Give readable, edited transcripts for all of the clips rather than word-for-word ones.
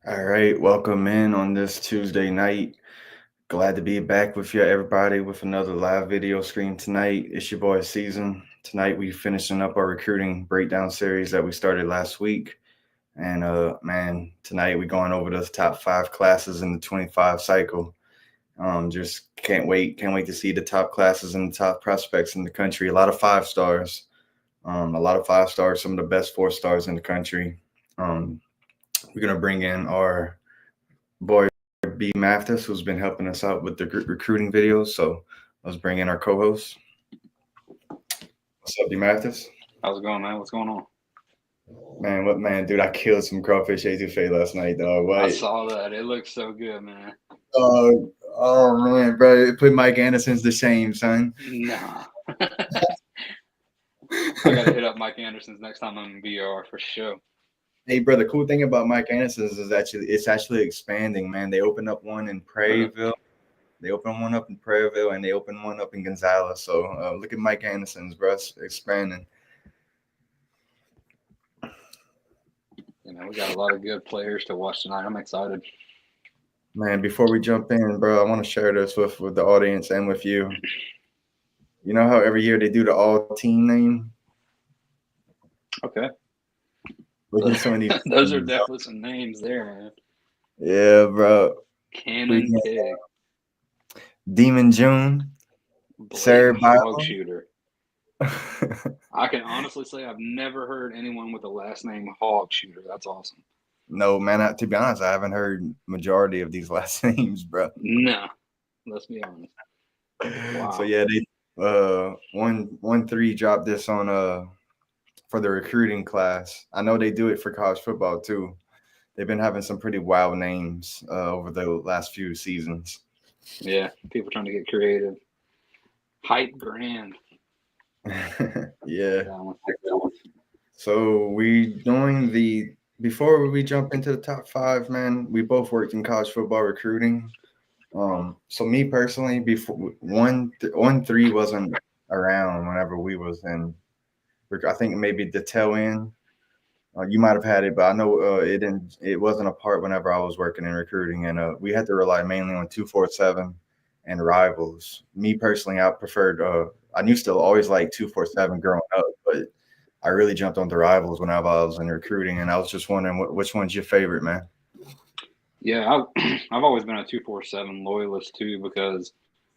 All right, welcome in on this Tuesday night. Glad to be back with you, everybody, with another live video stream tonight. It's your boy Season. Tonight we finishing up our recruiting breakdown series that we started last week, and man, tonight we going over the top 5 classes in the 25 cycle. Just can't wait to see the top classes and the top prospects in the country. A lot of 5 stars, a lot of 5 stars, some of the best 4 stars in the country. We're gonna bring in our boy BMathis, who's been helping us out with the recruiting videos. So let's bring in our co-host. What's up, BMathis? How's it going, man? What's going on? Man, dude, I killed some crawfish etouffee last night, dog. I What? saw that. It looks so good, man. Oh man, bro, it put Mike Anderson's to shame, son. Nah. I gotta hit up Mike Anderson's next time I'm in VR for sure. Hey, bro, the cool thing about Mike Anderson's is it's actually expanding, man. They opened up one in Prairieville. They opened one up in Prairieville, and they opened one up in Gonzales. So look at Mike Anderson's, bro, it's expanding. We got a lot of good players to watch tonight. I'm excited. Man, before we jump in, bro, I want to share this with the audience and with you. You know how every year they do the all team name? Okay. Look at some of these. Those are definitely some names there, man. Yeah, bro. Cannon Pig. Demon June. Sir Hog Shooter. I can honestly say I've never heard anyone with the last name Hog Shooter. That's awesome. No, man, to be honest, I haven't heard majority of these last names, bro. No, let's be honest. Wow. So yeah, they 1-3 dropped this on for the recruiting class. I know they do it for college football too. They've been having some pretty wild names over the last few seasons. Yeah, people trying to get creative. Hype Grand. Yeah. So we doing before we jump into the top 5, man, we both worked in college football recruiting. So me personally, before 1-3 wasn't around whenever we was in. I think maybe the tail end. You might have had it, but I know it didn't. It wasn't a part whenever I was working in recruiting, and we had to rely mainly on 247 and rivals. Me personally, I preferred. I used to always like 247 growing up, but I really jumped on the rivals whenever I was in recruiting, and I was just wondering which one's your favorite, man. Yeah, I've always been a 247 loyalist too because,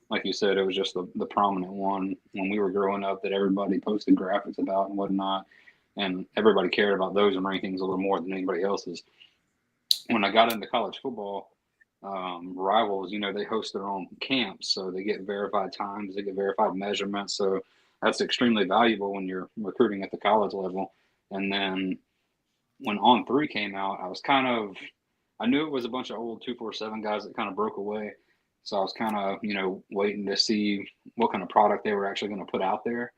like you said, it was just the prominent one when we were growing up that everybody posted graphics about and whatnot, and everybody cared about those rankings a little more than anybody else's. When I got into college football, rivals, they host their own camps, so they get verified times, they get verified measurements, so that's extremely valuable when you're recruiting at the college level. And then when On3 came out, I knew it was a bunch of old 247 guys that kind of broke away. So I was kind of, waiting to see what kind of product they were actually going to put out there.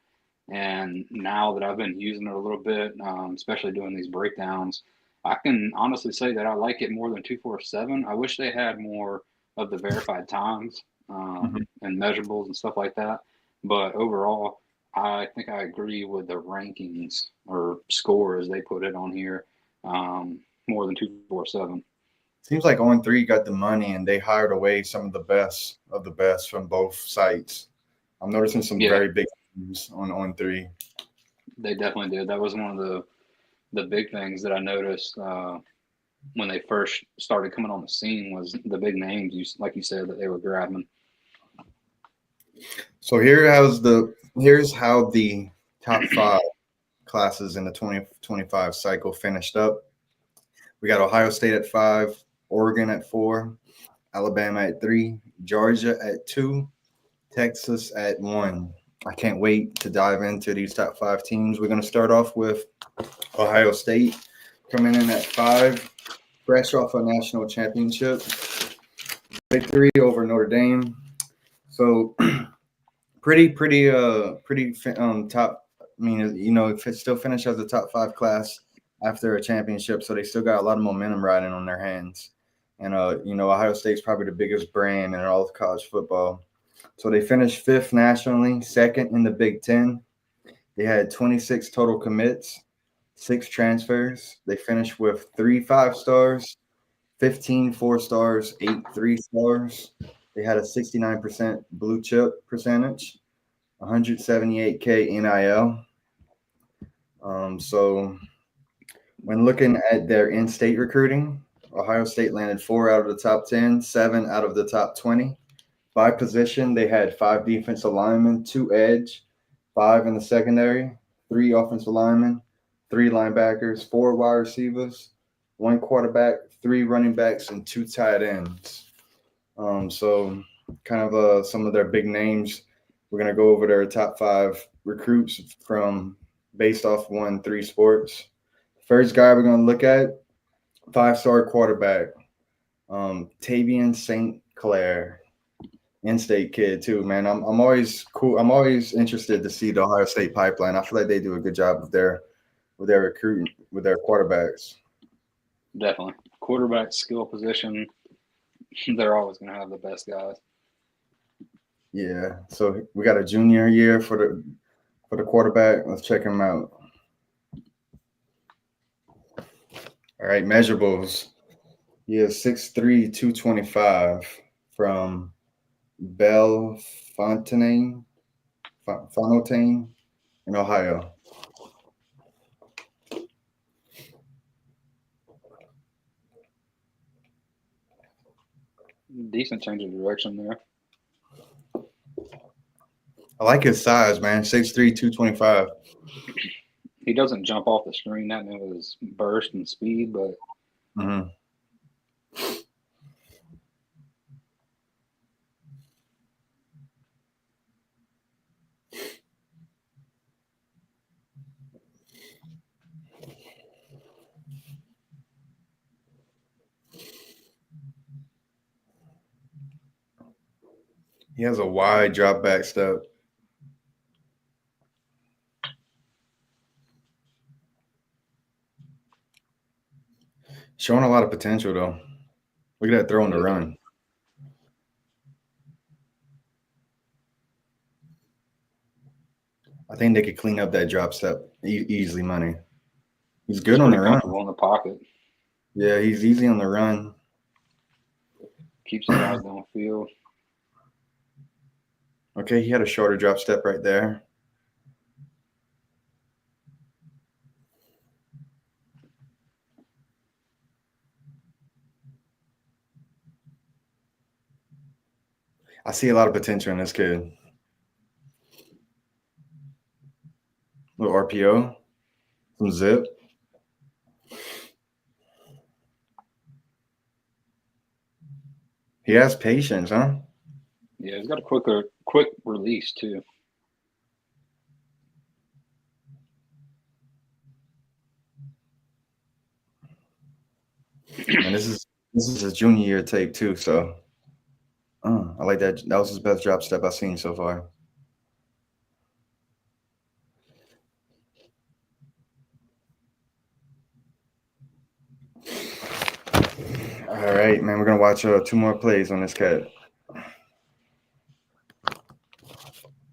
And now that I've been using it a little bit, especially doing these breakdowns, I can honestly say that I like it more than 247. I wish they had more of the verified times and measurables and stuff like that. But overall, I think I agree with the rankings or score as they put it on here more than 247. Seems like On3 got the money and they hired away some of the best from both sites. I'm noticing some very big teams on On3. They definitely did. That was one of the big things that I noticed when they first started coming on the scene was the big names, like you said, that they were grabbing. So here's how the top 5 classes in the 2025 cycle finished up. We got Ohio State at 5, Oregon at 4, Alabama at 3, Georgia at 2, Texas at 1. I can't wait to dive into these top 5 teams. We're going to start off with Ohio State coming in at 5, fresh off a national championship victory over Notre Dame. So pretty top. I mean, it still finished as a top 5 class after a championship, so they still got a lot of momentum riding on their hands. And Ohio State's probably the biggest brand in all of college football. So they finished 5th nationally, 2nd in the Big Ten. They had 26 total commits, 6 transfers. They finished with 3 5-stars, 15 4 stars, 8 3 stars. They had a 69% blue chip percentage, 178K NIL. So when looking at their in-state recruiting, Ohio State landed 4 out of the top 10, 7 out of the top 20. By position, they had 5 defensive linemen, 2 edge, 5 in the secondary, 3 offensive linemen, 3 linebackers, 4 wide receivers, 1 quarterback, 3 running backs, and 2 tight ends. So kind of some of their big names. We're gonna go over their top 5 recruits from based off 1-3 sports. First guy we're gonna look at, 5-star quarterback, Tavian St. Clair, in-state kid too, man. I'm always cool. I'm always interested to see the Ohio State pipeline. I feel like they do a good job with their recruiting, with their quarterbacks. Definitely. Quarterback skill position, they're always going to have the best guys. Yeah. So we got a junior year for the quarterback. Let's check him out. All right, measurables. He is 6'3", 225 from Bellefontaine in Ohio. Decent change of direction there. I like his size, man. 6'3", 225. He doesn't jump off the screen that with his burst and speed, but Mm-hmm. He has a wide drop back step. Showing a lot of potential, though. Look at that throw on the run. I think they could clean up that drop step easily, money. He's good on the run. In the pocket. Yeah, he's easy on the run. Keeps the guys downfield. Okay, he had a shorter drop step right there. I see a lot of potential in this kid. Little RPO, some zip. He has patience, huh? Yeah, he's got a quick release too. And this is his junior year tape too, so I like that. That was his best drop step I've seen so far. All right, man. We're gonna watch 2 more plays on this cat.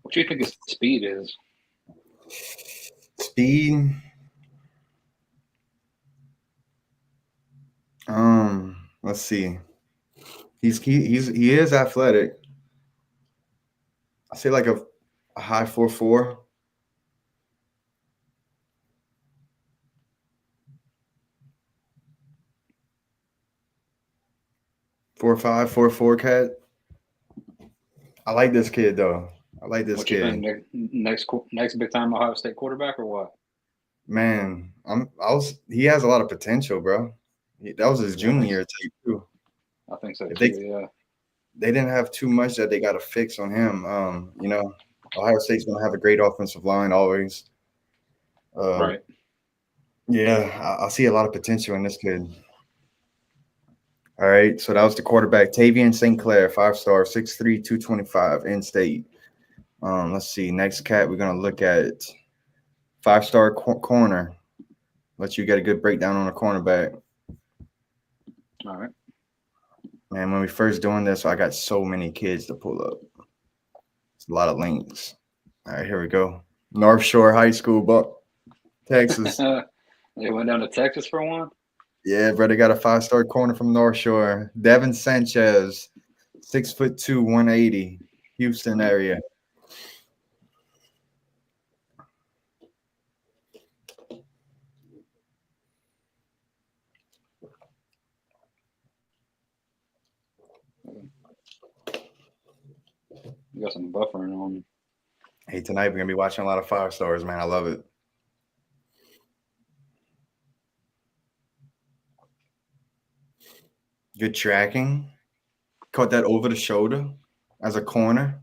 What do you think his speed is? Speed. Let's see. He is athletic. I say like a high 4.4. 4.5, 4.4 cat. I like this kid though. I like this kid. You think next big time Ohio State quarterback or what? Man, he has a lot of potential, bro. That was his junior year tape too. I think so too. Yeah. They didn't have too much that they got to fix on him. Ohio State's gonna have a great offensive line always. Right. Yeah, I see a lot of potential in this kid. All right, so that was the quarterback, Tavian St. Clair, 5-star, 6'3", 225, in-state. Let's see. Next cat, we're gonna look at 5-star corner. Let you get a good breakdown on a cornerback. All right. Man, when we first doing this, I got so many kids to pull up. It's a lot of links. All right, here we go. North Shore High School, Texas. They went down to Texas for one? Yeah, brother got a 5-star corner from North Shore. Devin Sanchez, 6'2", 180, Houston area. You got some buffering on. Hey, tonight we're gonna be watching a lot of 5-stars, man. I love it. Good tracking. Caught that over the shoulder as a corner.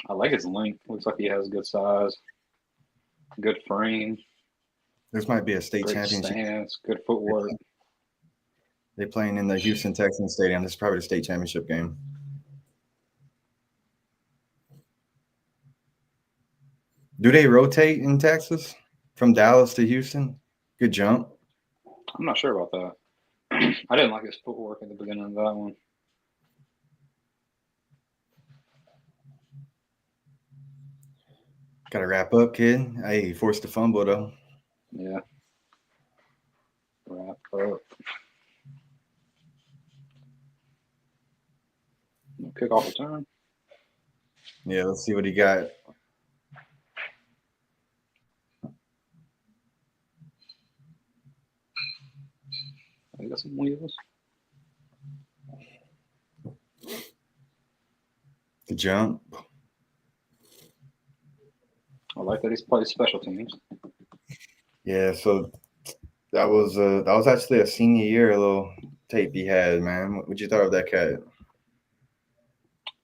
I like his length. Looks like he has good size, good frame, This might be a state great championship. stance, good footwork. They're playing in the Houston Texans Stadium. This is probably the state championship game. Do they rotate in Texas from Dallas to Houston? Good jump. I'm not sure about that. I didn't like his footwork at the beginning of that one. Got to wrap up, kid. Hey, he forced the fumble, though. Yeah. Wrap up. Kickoff return. Yeah, let's see what he got. He got some wheels. The jump. I like that he's played special teams. Yeah, so that was actually a senior year little tape he had, man. What you thought of that cat?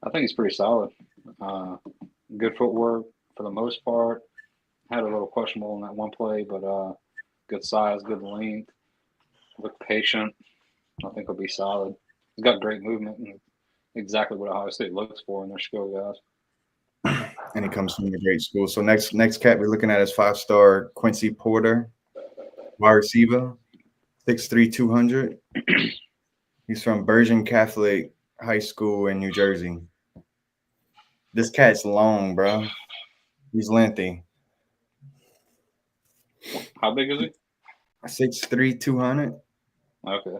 I think he's pretty solid. Good footwork for the most part. Had a little questionable in that one play, but good size, good length. Look patient. I think he'll be solid. He's got great movement and exactly what Ohio State looks for in their skill guys. And he comes from a great school. So next cat we're looking at is 5-star Quincy Porter, wide receiver, 6'3", 200. He's from Bergen Catholic High School in New Jersey. This cat's long, bro. He's lengthy. How big is he? 6'3", 200. Okay.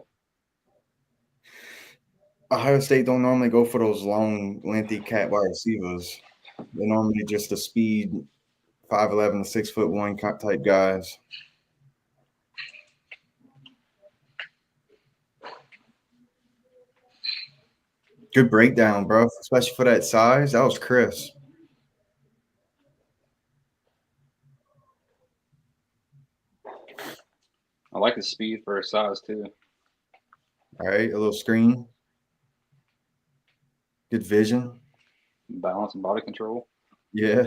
Ohio State don't normally go for those long, lengthy cat wide receivers. They're normally just the speed 5'11" to 6'1" type guys. Good breakdown, bro. Especially for that size. That was crisp. I like his speed for his size too. All right, a little screen. Good vision. Balance and body control. Yeah.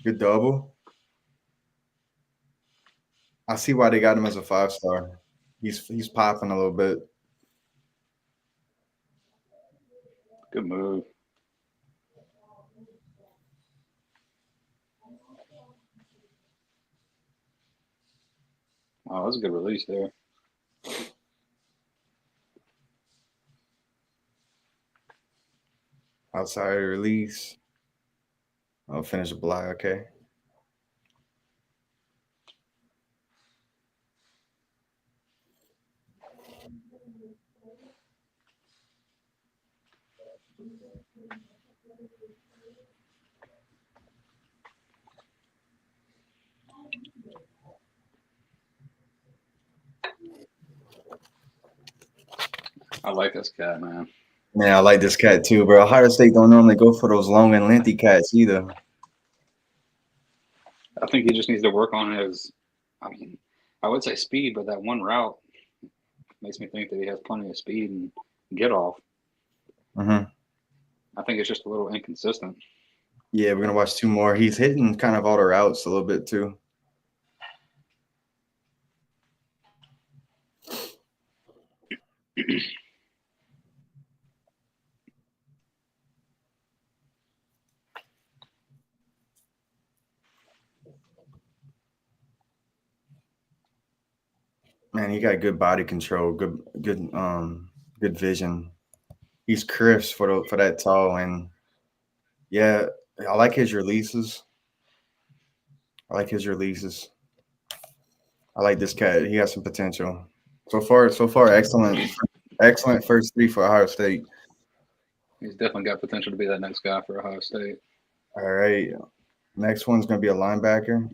Good double. I see why they got him as a 5-star. He's popping a little bit. Good move. Wow, that's a good release there. Outside release. I'll finish the block. Okay. I like this cat, man. Man, I like this cat too, bro. Ohio State don't normally go for those long and lengthy cats either. I think he just needs to work on his, I mean, I would say speed, but that one route makes me think that he has plenty of speed and get off. Mm-hmm. I think it's just a little inconsistent. Yeah, we're gonna watch 2 more. He's hitting kind of all the routes a little bit too. Man, he got good body control, good vision. He's crisp for that tall, and yeah, I like his releases. I like his releases. I like this cat. He has some potential. So far, excellent first three for Ohio State. He's definitely got potential to be that next guy for Ohio State. All right, next one's gonna be a linebacker.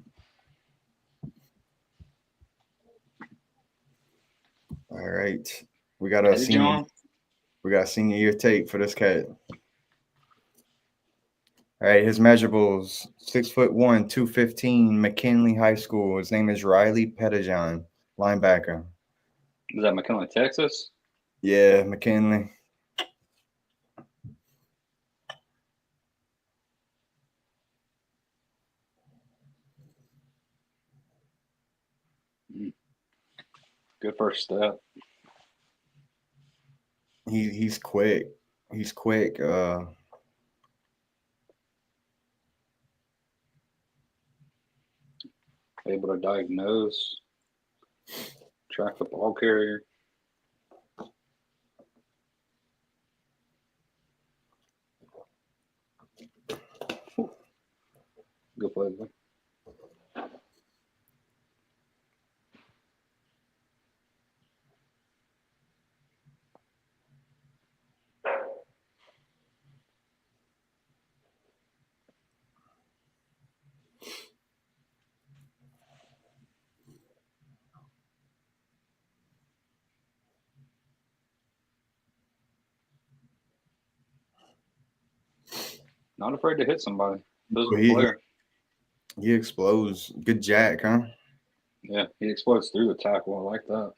All right, we got a Eddie senior. John. We got senior year tape for this cat. All right, his measurables: 6'1", 215, McKinley High School. His name is Riley Pettijohn, linebacker. Is that McKinley, Texas? Yeah, McKinley. Good first step. He's quick. He's quick. Able to diagnose, track the ball carrier. Good play. Not afraid to hit somebody. Physical he player. he explodes. Good jack, huh? Yeah, he explodes through the tackle. I like that.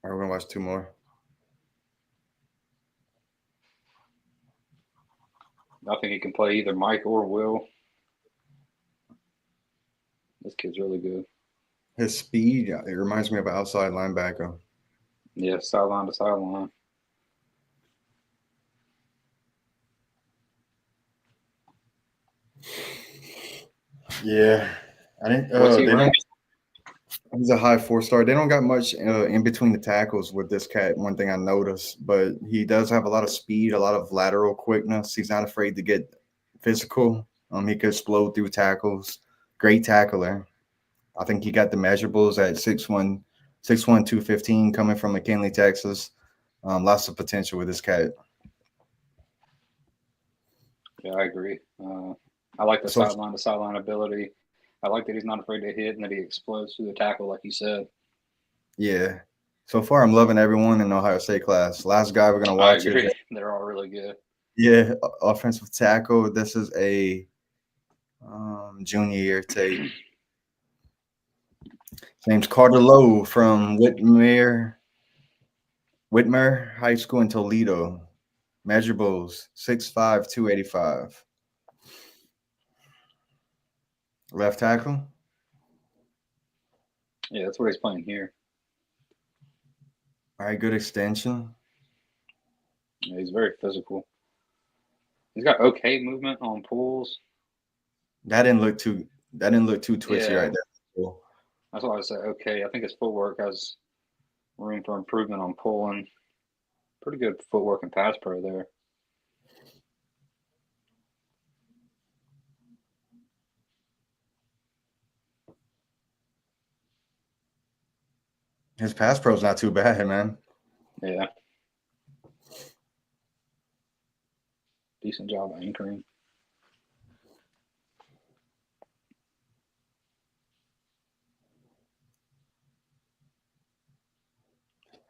All right, we're gonna watch two more. I think he can play either Mike or Will. This kid's really good. His speed, it reminds me of an outside linebacker. Yeah, sideline to sideline. Yeah, I didn't. What's he They don't. ranked? He's a high 4-star. They don't got much in between the tackles with this cat. One thing I noticed, but he does have a lot of speed, a lot of lateral quickness. He's not afraid to get physical. He could explode through tackles. Great tackler. I think he got the measurables at 6'1", 6'1", 215, coming from McKinley, Texas. Lots of potential with this cat. Yeah, I agree. I like the So sideline to sideline ability. I like that he's not afraid to hit and that he explodes through the tackle, like you said. yeah, so far I'm loving everyone in the Ohio State class. Last guy we're gonna I watch is agree. They're all really good. offensive tackle. This is a junior year tape. His name's Carter Lowe from Whitmer High School in Toledo. Measurables 6'5", 285. Left tackle. Yeah, that's what he's playing here. All right, good extension. Yeah, he's very physical. He's got okay movement on pulls. That didn't look too twitchy Yeah, right there. Cool. that's why I say okay. I think his footwork has room for improvement on pulling. Pretty good footwork and pass pro there. His pass pro's not too bad, man. Yeah, decent job anchoring.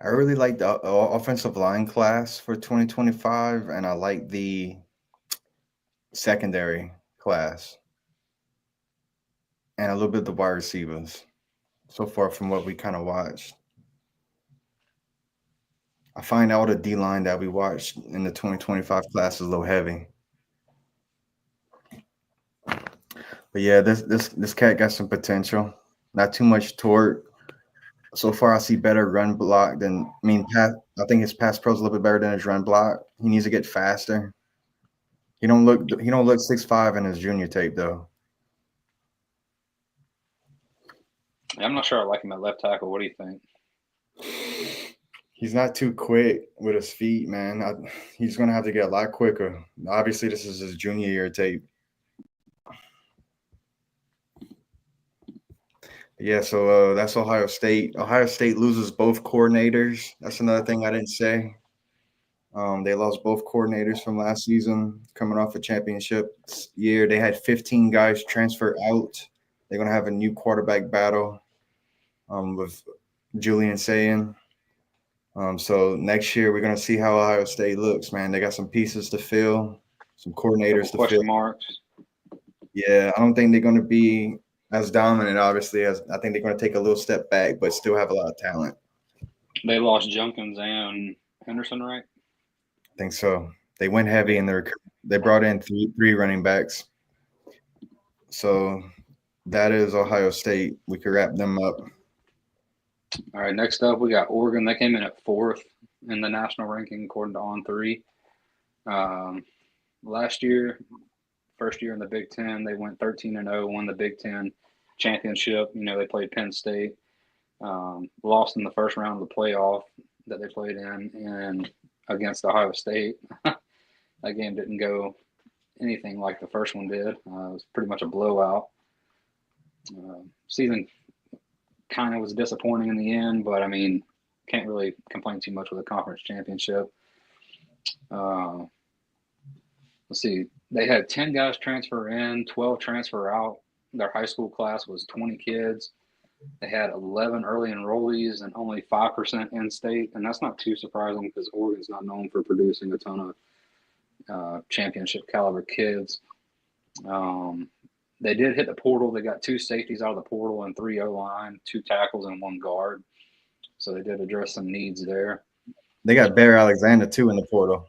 I really like the offensive line class for 2025, and I like the secondary class and a little bit of the wide receivers so far from what we kind of watched. I find all the D line that we watched in the 2025 class is a little heavy. But yeah, this cat got some potential. Not too much torque. So far, I see better run block than pass. I think his pass pro is a little bit better than his run block. He needs to get faster. He don't look 6'5" in his junior tape though. I'm not sure I like him at left tackle. What do you think? He's not too quick with his feet, man. He's gonna have to get a lot quicker. Obviously, this is his junior year tape. Yeah, so that's Ohio State. Ohio State loses both coordinators. That's another thing I didn't say. They lost both coordinators from last season, coming off a championship year. They had 15 guys transfer out. They're gonna have a new quarterback battle with Julian Sayin. So next year we're gonna see how Ohio State looks, man. They got some pieces to fill, some coordinators to fill. Question marks. Yeah, I don't think they're gonna be as dominant, obviously, as I think they're gonna take a little step back, but still have a lot of talent. They lost Junkins and Henderson, right? I think so. They went heavy in their. They brought in three running backs. So that is Ohio State. We could wrap them up. All right, next up we got Oregon. They came in at 4th in the national ranking according to On3. Last year, first year in the Big Ten, they went 13-0, won the Big Ten championship. They played Penn State, lost in the first round of the playoff that they played in, and against Ohio State. That game didn't go anything like the first one did. It was pretty much a blowout. Season kind of was disappointing in the end, but can't really complain too much with a conference championship. Let's see. They had 10 guys transfer in, 12 transfer out. Their high school class was 20 kids. They had 11 early enrollees and only 5% in-state, and that's not too surprising because Oregon's not known for producing a ton of championship caliber kids. They did hit the portal. They got 2 safeties out of the portal and 3 O-line, 2 tackles and 1 guard. So they did address some needs there. They got Bear Alexander too in the portal.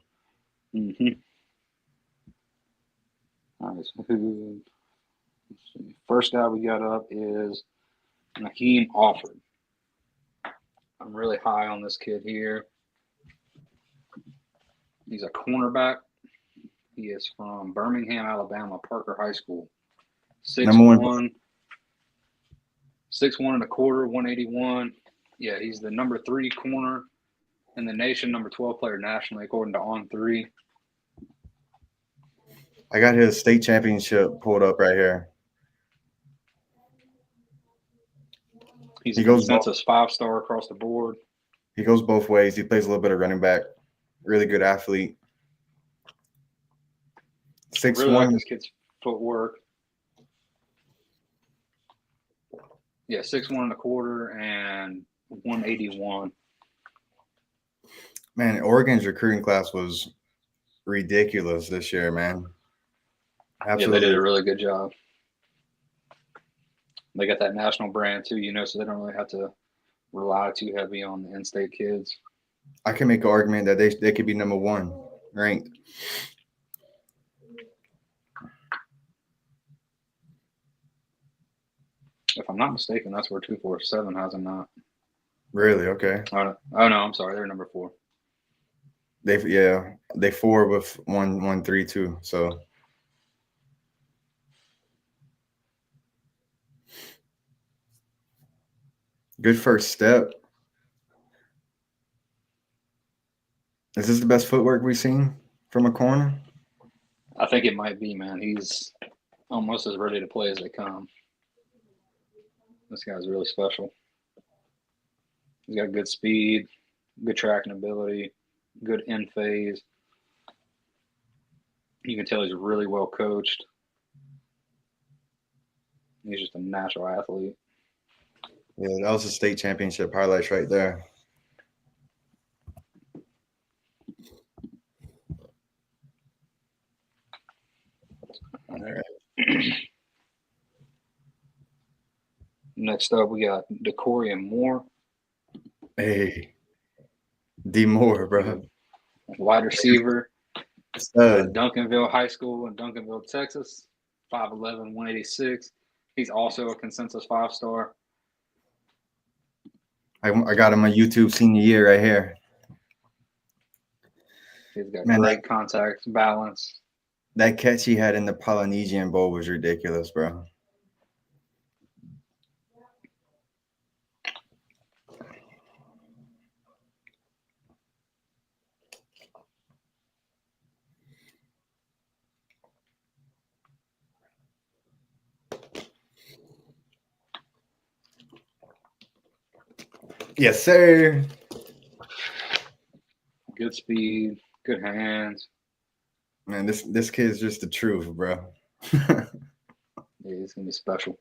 Mm-hmm. All right, so let's see. First guy we got up is Naheem Alford. I'm really high on this kid here. He's a cornerback. He is from Birmingham, Alabama, Parker High School. 6'1", 6'1 1/4", 181. Yeah, he's the number 3 corner in the nation, number 12 player nationally, according to On3. I got his state championship pulled up right here. He's a consensus 5-star across the board. He goes both ways. He plays a little bit of running back. Really good athlete. 6'1". Really like this kid's footwork. Yeah, 6'1 1/4 and 181. Man, Oregon's recruiting class was ridiculous this year, man. Absolutely. Yeah, they did a really good job. They got that national brand too, so they don't really have to rely too heavy on the in-state kids. I can make an argument that they could be number 1 ranked. If I'm not mistaken, that's where 247 has them not. Really? Okay. Oh no, I'm sorry, they're number 4. They 4 with 132. So good first step. Is this the best footwork we've seen from a corner? I think it might be, man. He's almost as ready to play as they come. This guy's really special. He's got good speed, good tracking ability, good in phase. You can tell he's really well coached. He's just a natural athlete. Yeah, that was the state championship highlights right there. All right. Next up, we got Decorian Moore. Hey, D Moore, He's bro. a wide receiver. Stud. Duncanville High School in Duncanville, Texas. 5'11", 186. He's also a consensus 5-star. I got him on YouTube senior year right here. He's got Man, great contact balance. that catch he had in the Polynesian Bowl was ridiculous, bro. Yes, sir. Good speed, good hands. Man, this kid's just the truth, bro. Yeah, he's gonna be special.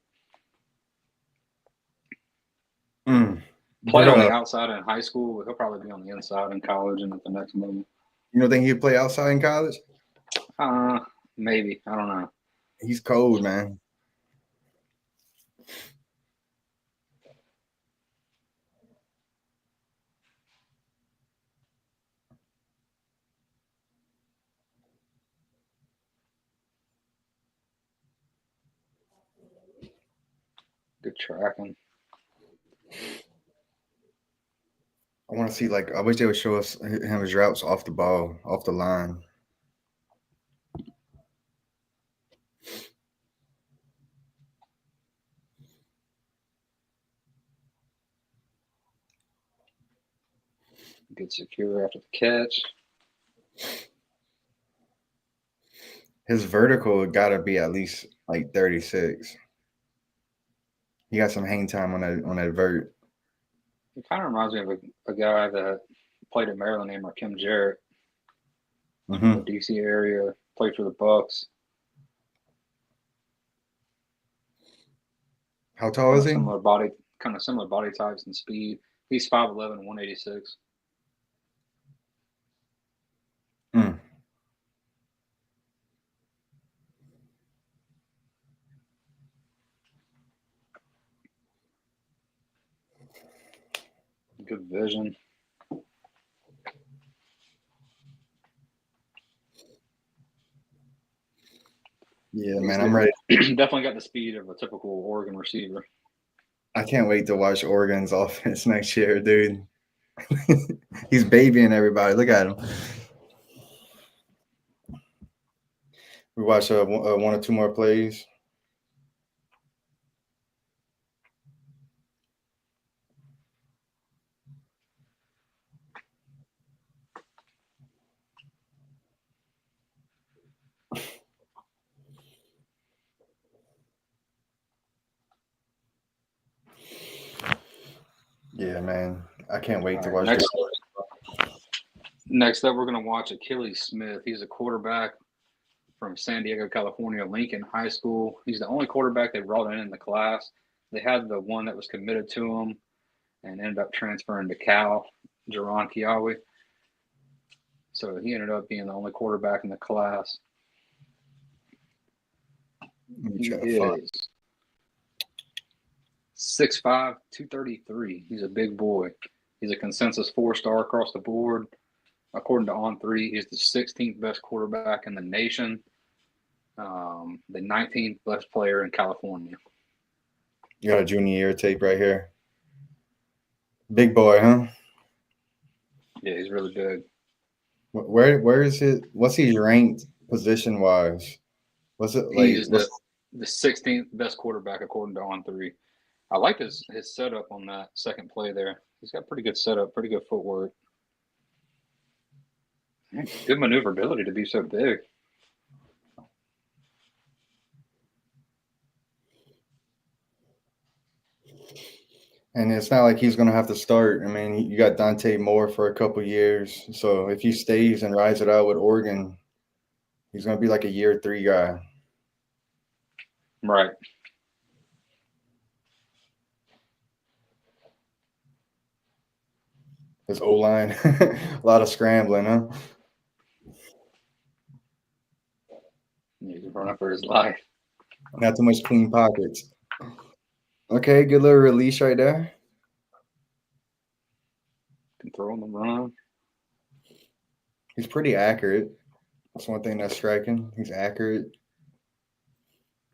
Played on the outside in high school. He'll probably be on the inside in college and at the next level. You don't think he'd play outside in college? Maybe. I don't know. He's cold, man. Good tracking. I want to see, like, I wish they would show us his routes off the ball, off the line. Good secure after the catch. His vertical got to be at least like 36. He got some hang time on that vert. It kind of reminds me of a guy that played at Maryland named Rakim Jarrett. Mm-hmm. From the DC area, played for the Bucks. How tall is he? Kind of similar body types and speed. He's 5'11", 186. Mm. Good vision. Yeah, man, I'm ready. Definitely got the speed of a typical Oregon receiver. I can't wait to watch Oregon's offense next year, dude. He's babying everybody. Look at him. We watch one or two more plays. Yeah, man. I can't wait to watch this. Next up, we're going to watch Achilles Smith. He's a quarterback from San Diego, California, Lincoln High School. He's the only quarterback they brought in the class. They had the one that was committed to him and ended up transferring to Cal, Jaron Kiawe. So he ended up being the only quarterback in the class. He is 6'5", 233. He's a big boy. He's a consensus 4-star across the board. According to On3, he's the 16th best quarterback in the nation, the 19th best player in California. You got a junior year tape right here. Big boy, huh? Yeah, he's really big. Where is it? What's he ranked position wise? What's it like? He's the 16th best quarterback according to On3. I like his setup on that second play there. He's got pretty good setup, pretty good footwork. Good maneuverability to be so big. And it's not like he's going to have to start. I mean, you got Dante Moore for a couple years. So if he stays and rides it out with Oregon, he's going to be like a year 3 guy. Right. His O-line, a lot of scrambling, huh? He's running for his life. Not too much clean pockets. Okay, good little release right there. Can throw on the run. He's pretty accurate. That's one thing that's striking. He's accurate.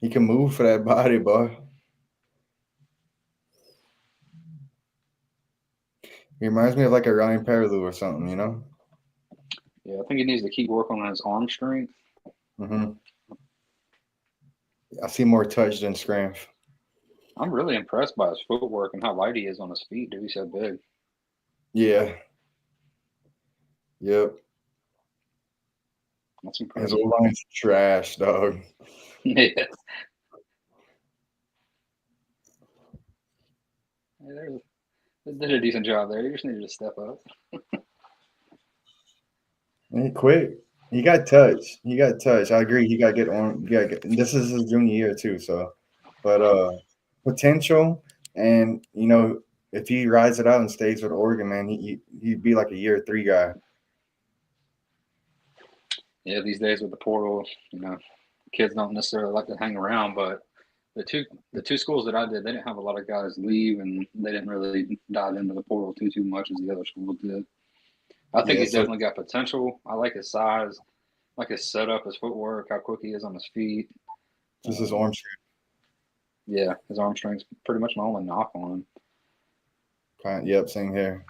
He can move for that body, boy. He reminds me of like a Ryan Perrilloux or something, you know? Yeah, I think he needs to keep working on his arm strength. Mm-hmm. I see more touch than scram. I'm really impressed by his footwork and how light he is on his feet. Dude, he's so big. Yeah. Yep. That's His impressive. old line's trash, dog. Yeah. They did a decent job there. You just needed to step up. He quit. He got touch. He got touch. I agree. He got to get on. This is his junior year too. So, but potential, and if he rides it out and stays with Oregon, man, he'd be like a year 3 guy. Yeah, these days with the portal, kids don't necessarily like to hang around, but the two schools that I did, they didn't have a lot of guys leave, and they didn't really dive into the portal too much as the other schools did. I think Yeah. he's So definitely got potential. I like his size, like his setup, his footwork, how quick he is on his feet. this is arm strength. Yeah, his arm strength's pretty much my only knock on him. Yep. Same here.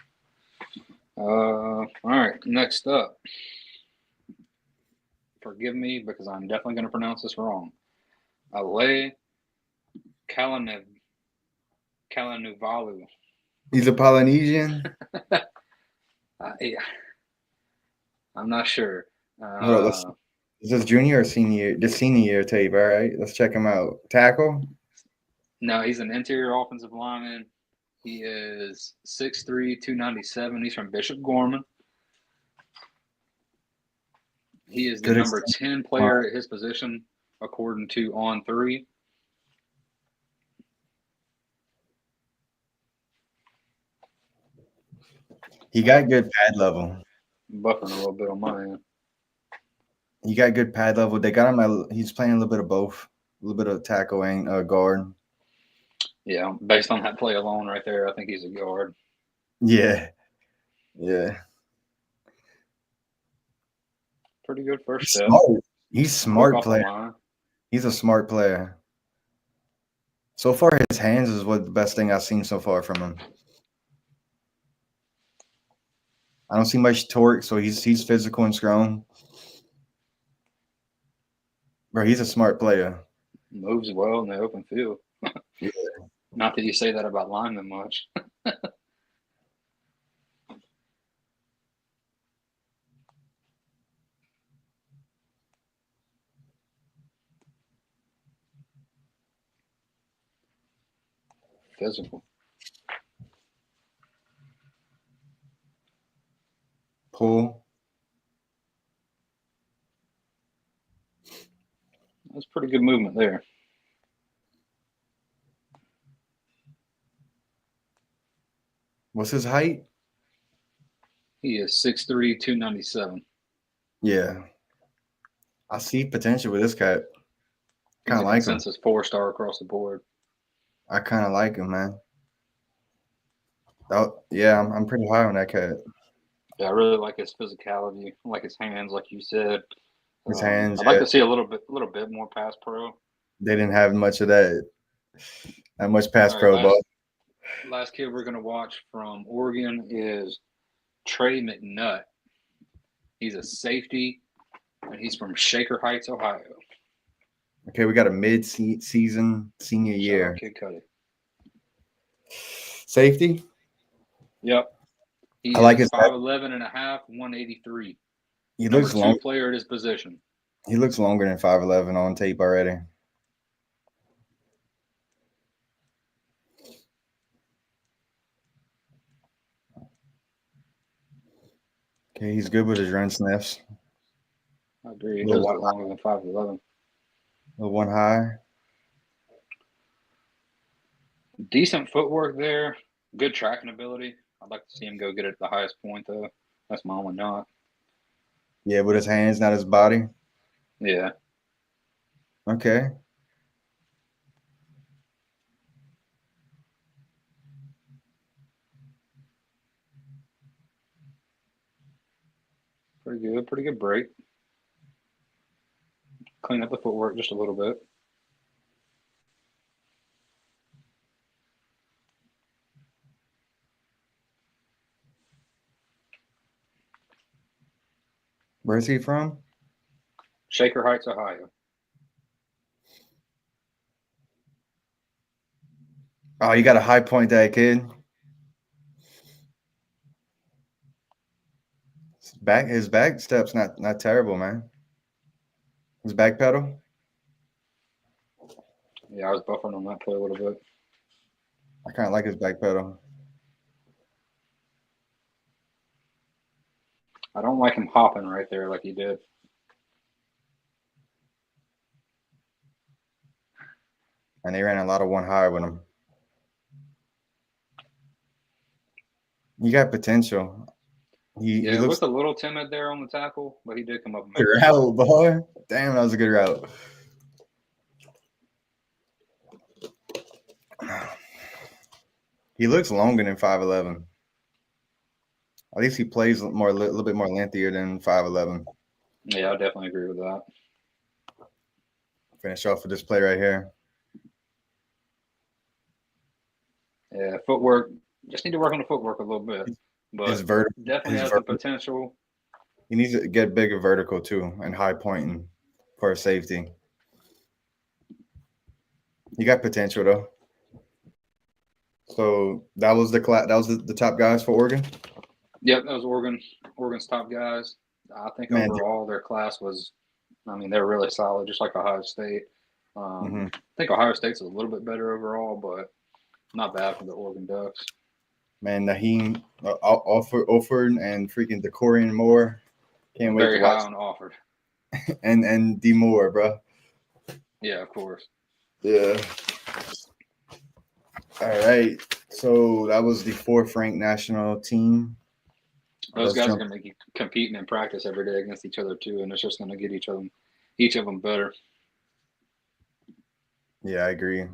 All right, next up. Forgive me because I'm definitely going to pronounce this wrong. Ale Kalanuvalu. He's a Polynesian. Yeah, I'm not sure. Hold on, is this junior or senior year? The senior year tape. All right. Let's check him out. Tackle. No, he's an interior offensive lineman. He is 6'3", 297. He's from Bishop Gorman. He is the Good number extension. 10 player at his position, according to On3. He got good pad level. Buffering a little bit on my end. He got good pad level. They got him. He's playing a little bit of both. A little bit of tackle and guard. Yeah, based on that play alone right there, I think he's a guard. Yeah. Yeah. Pretty good first He's step. smart. He's Quick smart off the player. line. He's a smart player. So far, his hands is what the best thing I've seen so far from him. I don't see much torque, so he's physical and strong. Bro, he's a smart player. Moves well in the open field. Yeah. Not that you say that about linemen much. Physical. Pull. That's pretty good movement there. What's his height? He is 6'3", 297. Yeah. I see potential with this cat. He's Kind a of like him. consensus 4-star across the board. I kind of like him, man. Yeah, I'm pretty high on that cat. Yeah, I really like his physicality. I like his hands, like you said. His hands. I'd like Yeah. to see a little bit more pass pro. They didn't have much of that. Not much pass All pro right, ball. last kid we're going to watch from Oregon is Trey McNutt. He's a safety, and he's from Shaker Heights, Ohio. Okay, we got a mid-season senior Shout year. out Kid Cudi. Safety. Yep. He I like is his 5'11 and a half, 183. He Number looks 2 long. player at his position. He looks longer than 5'11 on tape already. Okay, he's good with his run sniffs. I agree. He does look longer than 5'11. Little one high. Decent footwork there. Good tracking ability. I'd like to see him go get it at the highest point, though. That's my only knock. Yeah, with his hands, not his body. Yeah. Okay. Pretty good. Pretty good break. Clean up the footwork just a little bit. Where's he from? Shaker Heights, Ohio. Oh, you got a high point that kid. His back step's not terrible, man. His back pedal. Yeah, I was buffering on that play a little bit. I kind of like his back pedal. I don't like him hopping right there like he did. And they ran a lot of one high with him. He got potential. He Yeah, looks looked a little timid there on the tackle, but he did come up and good make the route, boy. Damn, that was a good route. He looks longer than 5'11". At least he plays a little bit more lengthier than 5'11". Yeah, I definitely agree with that. Finish off with this play right here. Yeah, footwork. Just need to work on the footwork a little bit, but definitely has the potential. He needs to get bigger vertical too and high pointing for a safety. He got potential though. So that was the top guys for Oregon. Yep, that was Oregon's top guys. I think overall their class was, I mean, they're really solid, just like Ohio State. I think Ohio State's a little bit better overall, but not bad for the Oregon Ducks. Man, Naheem, Offord, and freaking DeCorian Moore. Can't wait Very to watch. high on Offord. and D Moore, bro. Yeah, of course. Yeah. All right. So that was the 4th ranked national team. Those guys are going to be competing in practice every day against each other too, and it's just going to get each of them better. Yeah, I agree.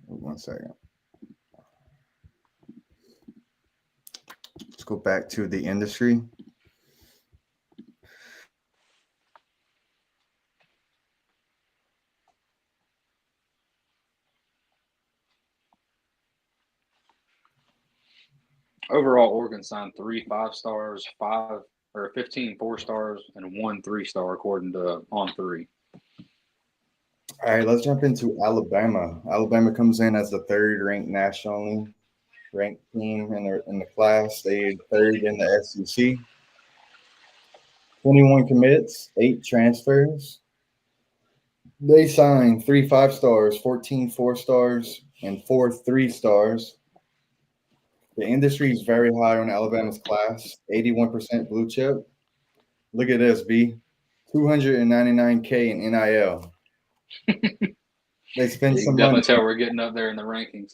1 second. Let's go back to the industry. Overall, Oregon signed 3 5-stars, 15 4-stars, and 1 3-star according to On3. All right, let's jump into Alabama. Alabama comes in as the 3rd ranked nationally ranked team in the class. They 3rd in the SEC. 21 commits, 8 transfers. They signed 3 5-stars, 14 4-stars, and 4 3-stars. The industry is very high on Alabama's class, 81% blue chip. Look at this, B. $299K in NIL. They spend some money. Definitely tell we're getting up there in the rankings.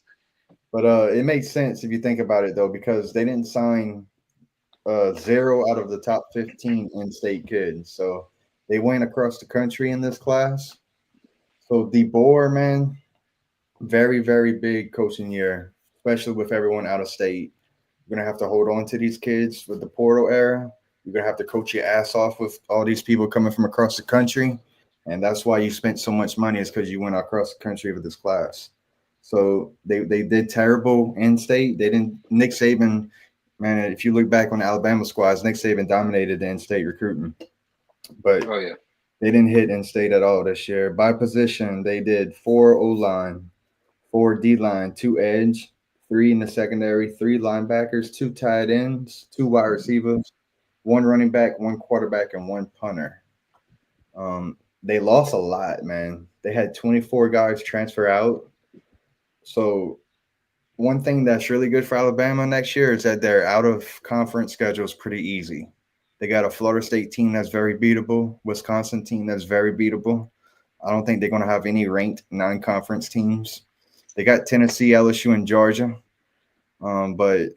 But it makes sense if you think about it, though, because they didn't sign 0 out of the top 15 in-state kids. So they went across the country in this class. So DeBoer, man, very, very big coaching year, especially with everyone out of state. You're going to have to hold on to these kids with the portal era. You're going to have to coach your ass off with all these people coming from across the country. And that's why you spent so much money, is because you went across the country with this class. So they did terrible in state. They didn't. Nick Saban, man, if you look back on Alabama squads, Nick Saban dominated the in-state recruiting. But they didn't hit in-state at all this year. By position, they did 4 O-line, 4 D-line, 2 edge, 3 in the secondary, 3 linebackers, 2 tight ends, 2 wide receivers, 1 running back, 1 quarterback, and 1 punter. They lost a lot, man. They had 24 guys transfer out. So one thing that's really good for Alabama next year is that their out-of-conference schedule is pretty easy. They got a Florida State team that's very beatable, Wisconsin team that's very beatable. I don't think they're going to have any ranked non-conference teams. They got Tennessee, LSU, and Georgia. But,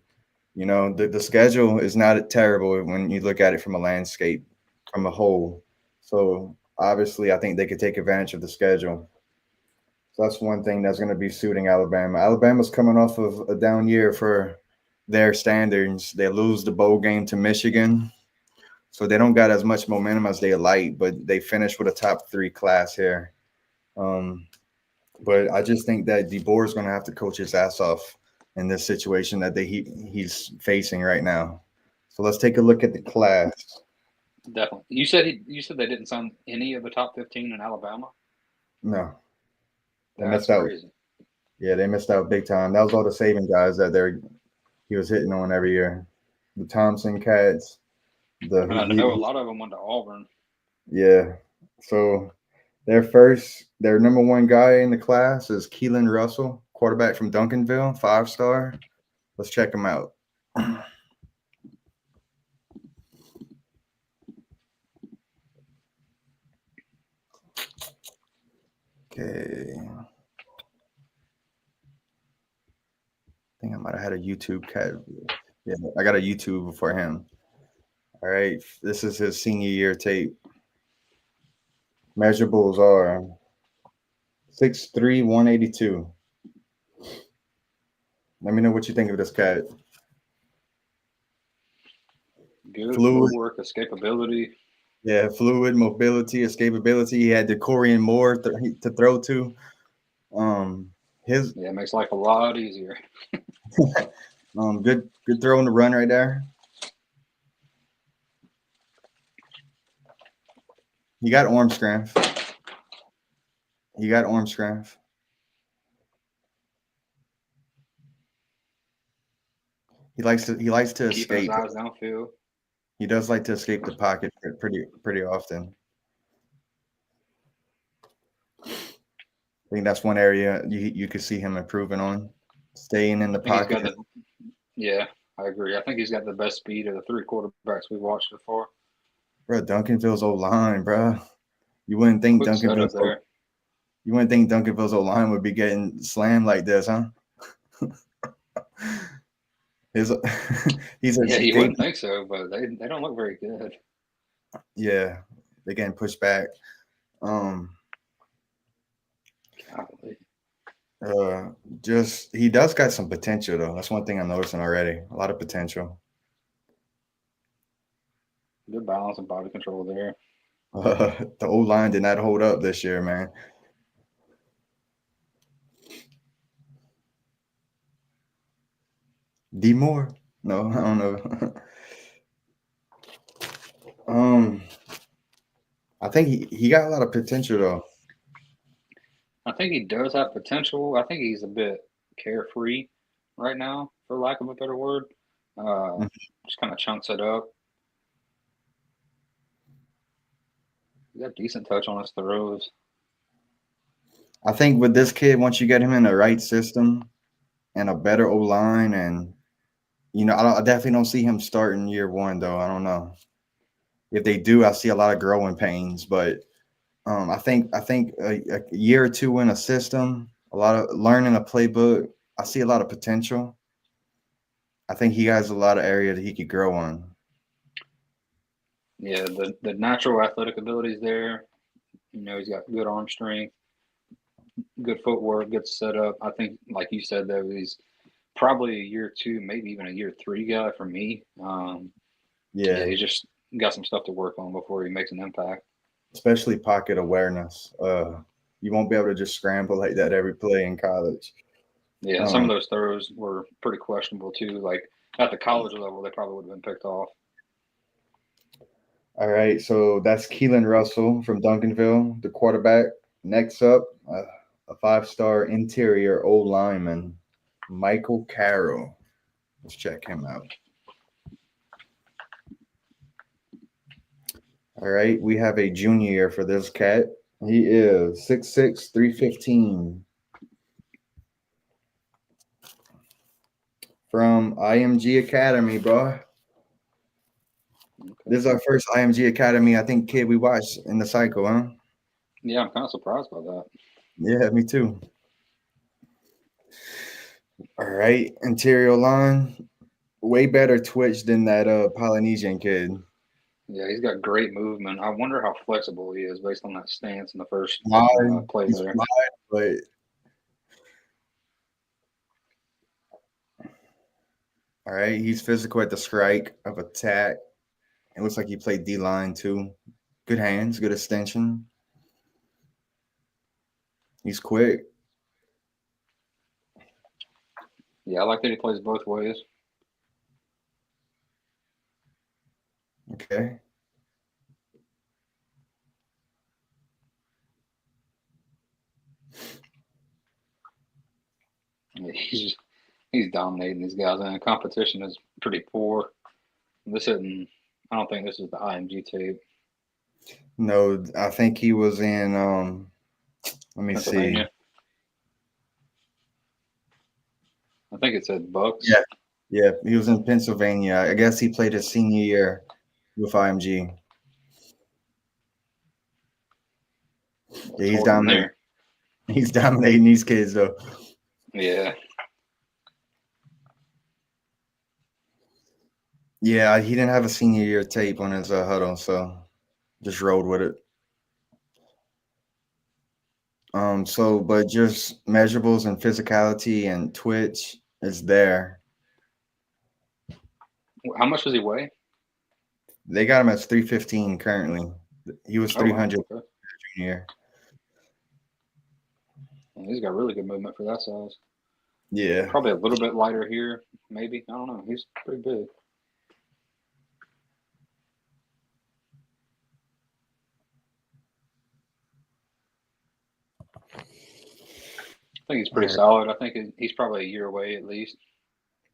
you know, the schedule is not terrible when you look at it from a landscape, from a whole. So, obviously, I think they could take advantage of the schedule. So that's one thing that's going to be suiting Alabama. Alabama's coming off of a down year for their standards. They lose the bowl game to Michigan. so they don't got as much momentum as they like, but they finished with a top 3 class here. Um, but I just think that DeBoer is going to have to coach his ass off in this situation that he's facing right now. So let's take a look at the class. Definitely. You said they didn't sign any of the top 15 in Alabama. No, they That's missed out. crazy. Yeah, they missed out big time. That was all the saving guys that he was hitting on every year. The Thompson cats. The And I know a lot of them went to Auburn. Yeah. So their number one guy in the class is Keelan Russell, quarterback from Duncanville, 5-star. Let's check him out. Okay. I think I might have had a YouTube cat. Yeah, I got a YouTube for him. All right. This is his senior year tape. Measurables are 6'3", 182. Let me know what you think of this cat. Good Fluid. footwork, escapability. Yeah, fluid, mobility, escapability. He had DeCorian Moore to throw to. His Yeah, it makes life a lot easier. good throw in the run right there. He got arm strength. He got arm strength. He likes to Keeping his escape. eyes downfield. He does like to escape the pocket pretty often. I think that's one area you could see him improving on, staying in the I think he's pocket. got the. Yeah, I agree. I think he's got the best speed of the 3 quarterbacks we've watched so far. Bro, Duncanville's O line, bro. You wouldn't think Quick setup there. You wouldn't think Duncanville's O line would be getting slammed like this, huh? His, he's Yeah, you escaping. wouldn't think so, but they don't look very good. Yeah, they're getting pushed back. Um, Golly. just he does got some potential though. That's one thing I'm noticing already. A lot of potential. Good balance and body control there. The O line did not hold up this year, man. D Moore? No, I don't know. um, I think he got a lot of potential though. I think he does have potential. I think he's a bit carefree right now, for lack of a better word. Uh, Mhm. just kind of chunks it up. He got decent touch on his throws. I think with this kid, once you get him in the right system and a better O line, and I definitely don't see him starting year one though. I don't know. If they do, I see a lot of growing pains, but I think a year or two in a system, a lot of learning a playbook. I see a lot of potential. I think he has a lot of area that he could grow on. Yeah, the natural athletic abilities there. He's got good arm strength, good footwork, good setup. I think, like you said, though, he's probably a year 2, maybe even a year 3 guy for me. Yeah, Yeah, he's just got some stuff to work on before he makes an impact. especially pocket awareness. You won't be able to just scramble like that every play in college. Yeah, some of Um, those throws were pretty questionable too. Like at the college level, they probably would have been picked off. all right, so that's Keelan Russell from Duncanville, the quarterback. Next up, a 5-star interior O lineman, Michael Carroll. Let's check him out. All right, we have a junior for this cat. He is 6'6", 315 from IMG Academy, bro. Okay. This is our first IMG Academy, I think, kid we watched in the cycle, huh? Yeah, I'm kind of surprised by that. Yeah, me too. All right, interior line, way better twitch than that Polynesian kid. Yeah, he's got great movement. I wonder how flexible he is based on that stance in the first Wide, play he's there. wide, but all right, he's physical at the strike of attack. It looks like he played D line too. Good hands, good extension. He's quick. Yeah, I like that he plays both ways. Okay. Yeah, he's dominating these guys, and the competition is pretty poor. This isn't. I don't think this is the IMG tape. No, I think he was in let me see. Pennsylvania. I think it said Bucks. Yeah. Yeah, he was in Pennsylvania. I guess he played his senior year with IMG. Yeah, he's Torque in dominating. there. He's dominating these kids though. Yeah. Yeah, he didn't have a senior year tape on his huddle, so just rolled with it. But just measurables and physicality and twitch is there. How much does he weigh? They got him at 315 currently. He was Oh wow. 300 Okay. junior. Yeah, he's got really good movement for that size. Yeah. Probably a little bit lighter here, maybe. I don't know. He's pretty big. I think he's All pretty right. solid. I think he's probably a year away at least.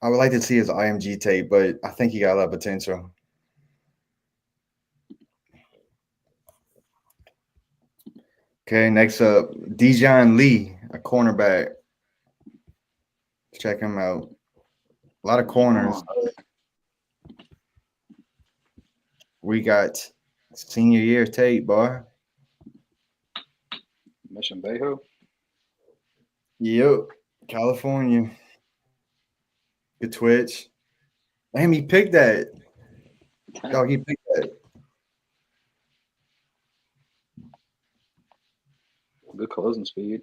I would like to see his IMG tape, but I think he got a lot of potential. Okay, next up, Dijon Lee, a cornerback. Check him out. A lot of corners. We got senior year tape, boy. Mission Bejo. Yep. California. Good twitch. Damn, he picked that. Dog, he picked that. Good closing speed.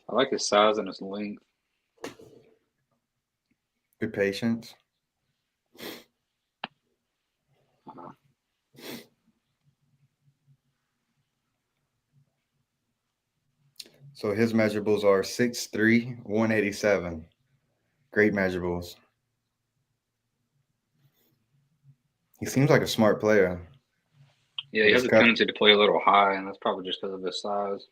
I like his size and his length. Good patience. So his measurables are 6'3", 187. Great measurables. He seems like a smart player. Yeah, he has a tendency to play a little high, and that's probably just because of his size.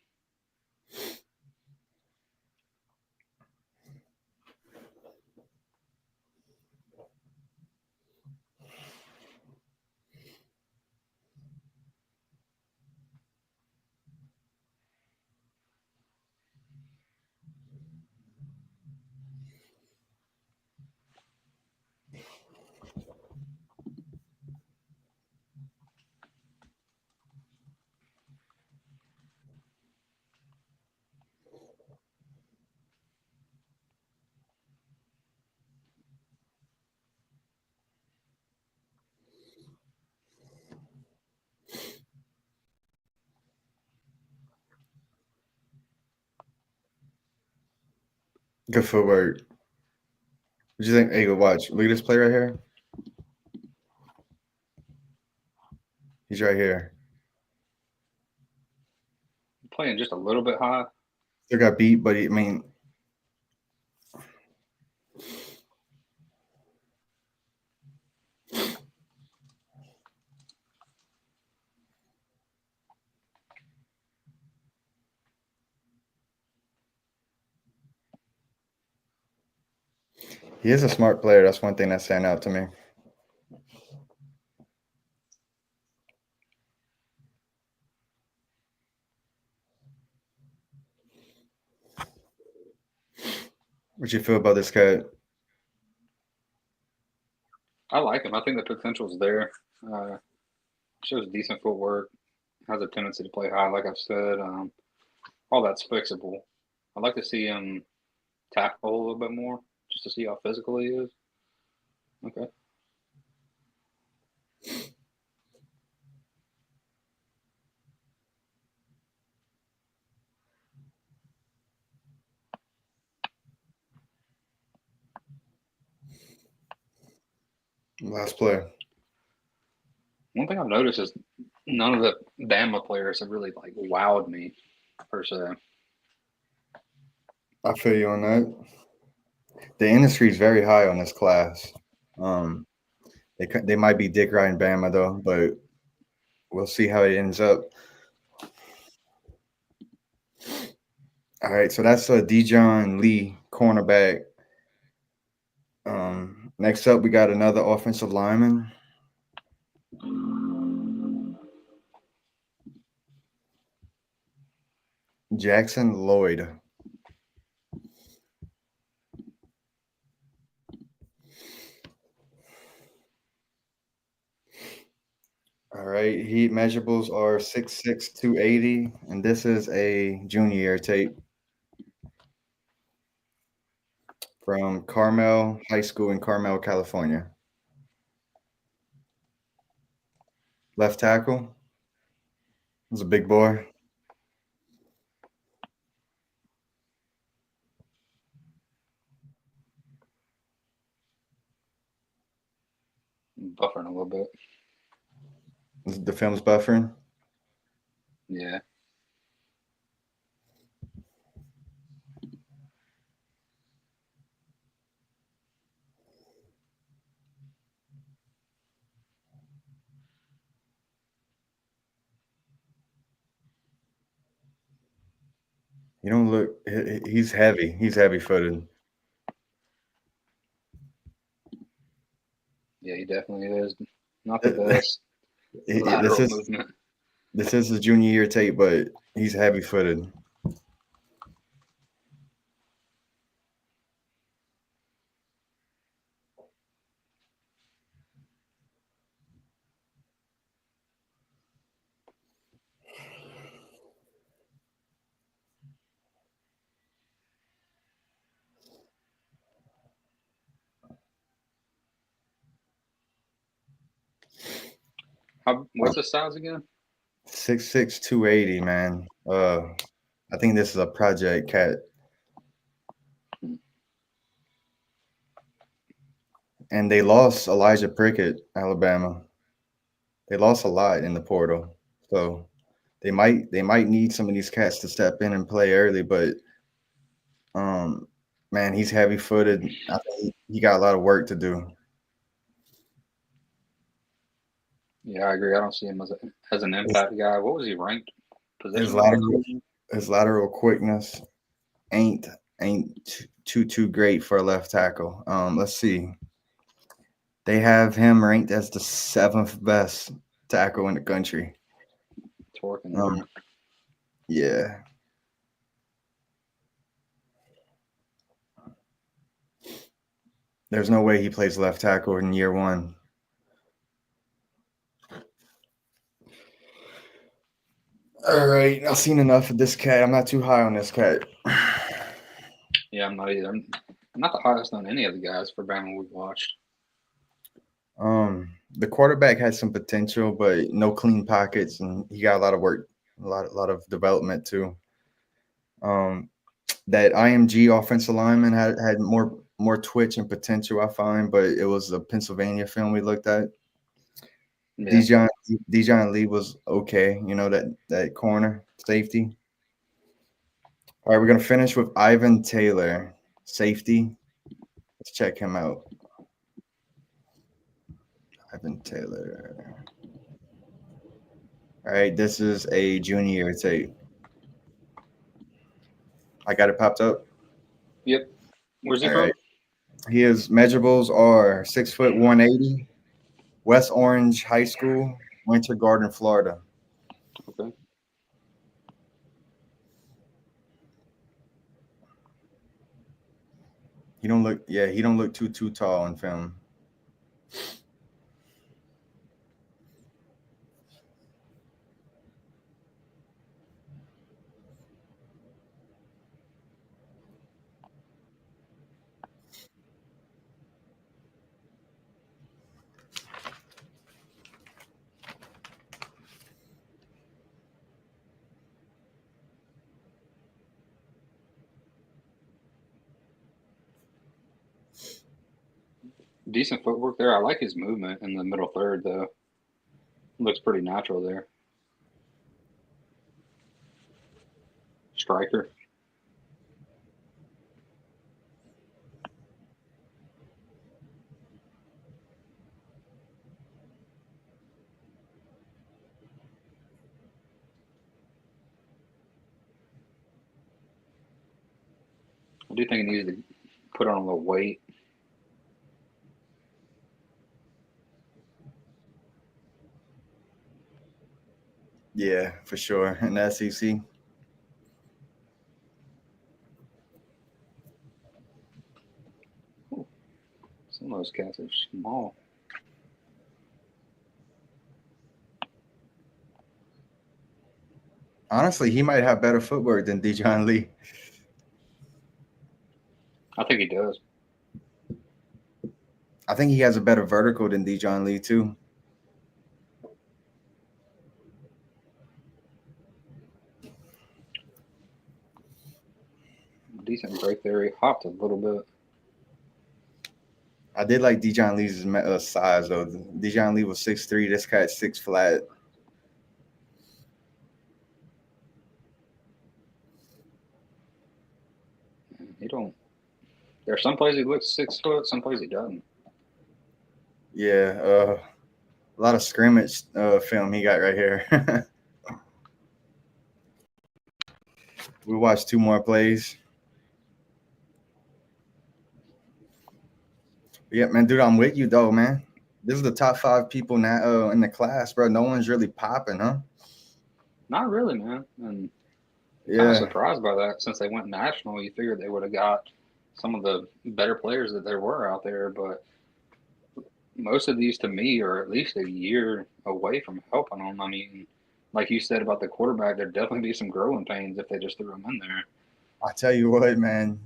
Good footwork. What do you think? Hey, go watch. Look at this play right here. He's right here. Playing just a little bit high. Still got beat, but I mean, he is a smart player. That's one thing that stand out to me. What you feel about this cat? I like him. I think the potential's there. Shows decent footwork. Has a tendency to play high, like I've said. All that's fixable. I'd like to see him tackle a little bit more, just to see how physical he is. Okay. Last play. One thing I've noticed is none of the Bama players have really like wowed me per se. I feel you on that. The industry is very high on this class. Um, they might be dick riding Bama though, but we'll see how it ends up. All right, so that's Dijon Lee, cornerback. Next up, we got another offensive lineman. Jackson Lloyd. All right, heat measurables are 6'6", 280, and this is a junior year tape from Carmel High School in Carmel, California. Left tackle was a big boy. Buffering a little bit. The film's buffering. Yeah. You don't look. He's heavy. He's heavy footed. Yeah, he definitely is. Not the best This lateral is movement. this is his junior year tape, but he's heavy footed. What's the size again? 6'6", 280, man. I think this is a project cat. And they lost Elijah Prickett, Alabama. They lost a lot in the portal, so they might need some of these cats to step in and play early. But man, he's heavy footed. I think he got a lot of work to do. Yeah, I agree. I don't see him as an impact guy. What was he ranked His position wise? lateral his lateral quickness ain't ain't too great for a left tackle. Let's see. They have him ranked as the 7th best tackle in the country. Torquing Um, there. yeah. There's no way he plays left tackle in year one. All right, I've seen enough of this cat. I'm not too high on this cat. Yeah, I'm not either. I'm not the highest on any of the guys for Bama we've watched. The quarterback has some potential, but no clean pockets, and he got a lot of work, a lot of development too. That IMG offensive lineman had more twitch and potential, I find, but it was a Pennsylvania film we looked at. Yeah. Dijon Lee was okay, that corner safety. All right, we're gonna finish with Ivan Taylor, safety. Let's check him out. Ivan Taylor. All right, this is a junior tape. I got it popped up. Yep. Where's he All from? right. His measurables are 6', 180. West Orange High School, Winter Garden, Florida. Okay. He don't look too tall in film. Decent footwork there. I like his movement in the middle third, though. Looks pretty natural there. Striker. I do think he needs to put on a little weight. Yeah, for sure. In the SEC. Ooh, some of those cats are small. Honestly, he might have better footwork than Dijon Lee. I think he does. I think he has a better vertical than Dijon Lee too. Decent break there. He hopped a little bit. I did like Dijon Lee's size though. Dijon Lee was 6'3". This guy's 6 flat. He don't. There's some plays he looks 6 foot. Some plays he doesn't. Yeah, a lot of scrimmage film he got right here. We watched 2 more plays. Yeah, man, dude, I'm with you though, man. This is the top 5 people now in the class, bro. No one's really popping, huh? Not really, man. And kind of Yeah, surprised by that since they went national. You figured they would have got some of the better players that there were out there, but most of these to me are at least a year away from helping them. I mean, like you said about the quarterback, there'd definitely be some growing pains if they just threw him in there. I tell you what, man,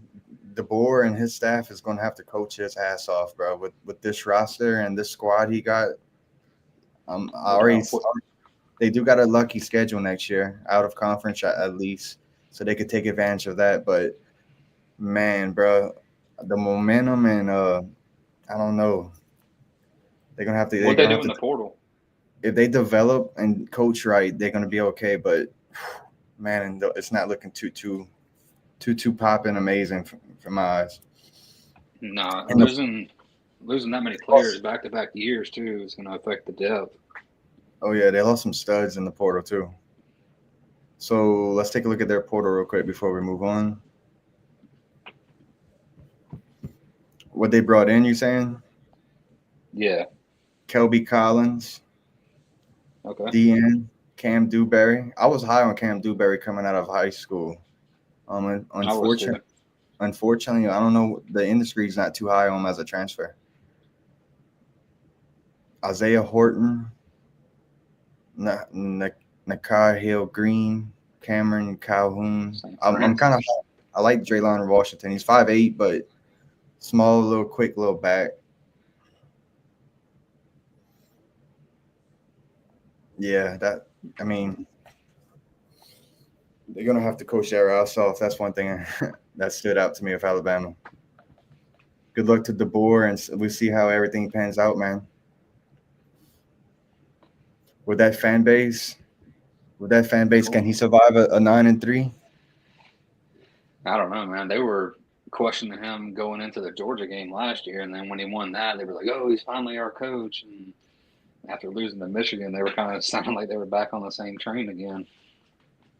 DeBoer and his staff is going to have to coach his ass off, bro. With this roster and this squad he got, I No already doubt. they do got a lucky schedule next year, out of conference at least, so they could take advantage of that. But man, bro, the momentum and I don't know. They're What they gonna do have in to the portal? if they develop and coach right, they're gonna be okay. But man, it's not looking too popping amazing from my eyes. Nah, And the losing that many players back to back years too is going to affect the depth. oh yeah, they lost some studs in the portal too. So let's take a look at their portal real quick before we move on. What they brought in, you saying? Yeah. Kelby Collins, Okay. DN, Cam Dewberry. I was high on Cam Dewberry coming out of high school. I was too. Unfortunately, I don't know. The industry's not too high on him as a transfer. Isaiah Horton, Nakai Hill Green, Cameron Calhoun. St. I'm kind of Francis. I like Draylon Washington. He's 5'8", but small, little quick, little back. Yeah, I mean, they're gonna have to coach their ass off. That's one thing that stood out to me of Alabama. Good luck to DeBoer, and we see how everything pans out, man. With that fan base, can he survive a 9-3? I don't know, man. They were questioning him going into the Georgia game last year, and then when he won that, they were like, "Oh, he's finally our coach." And after losing to Michigan, they were kind of sounding like they were back on the same train again.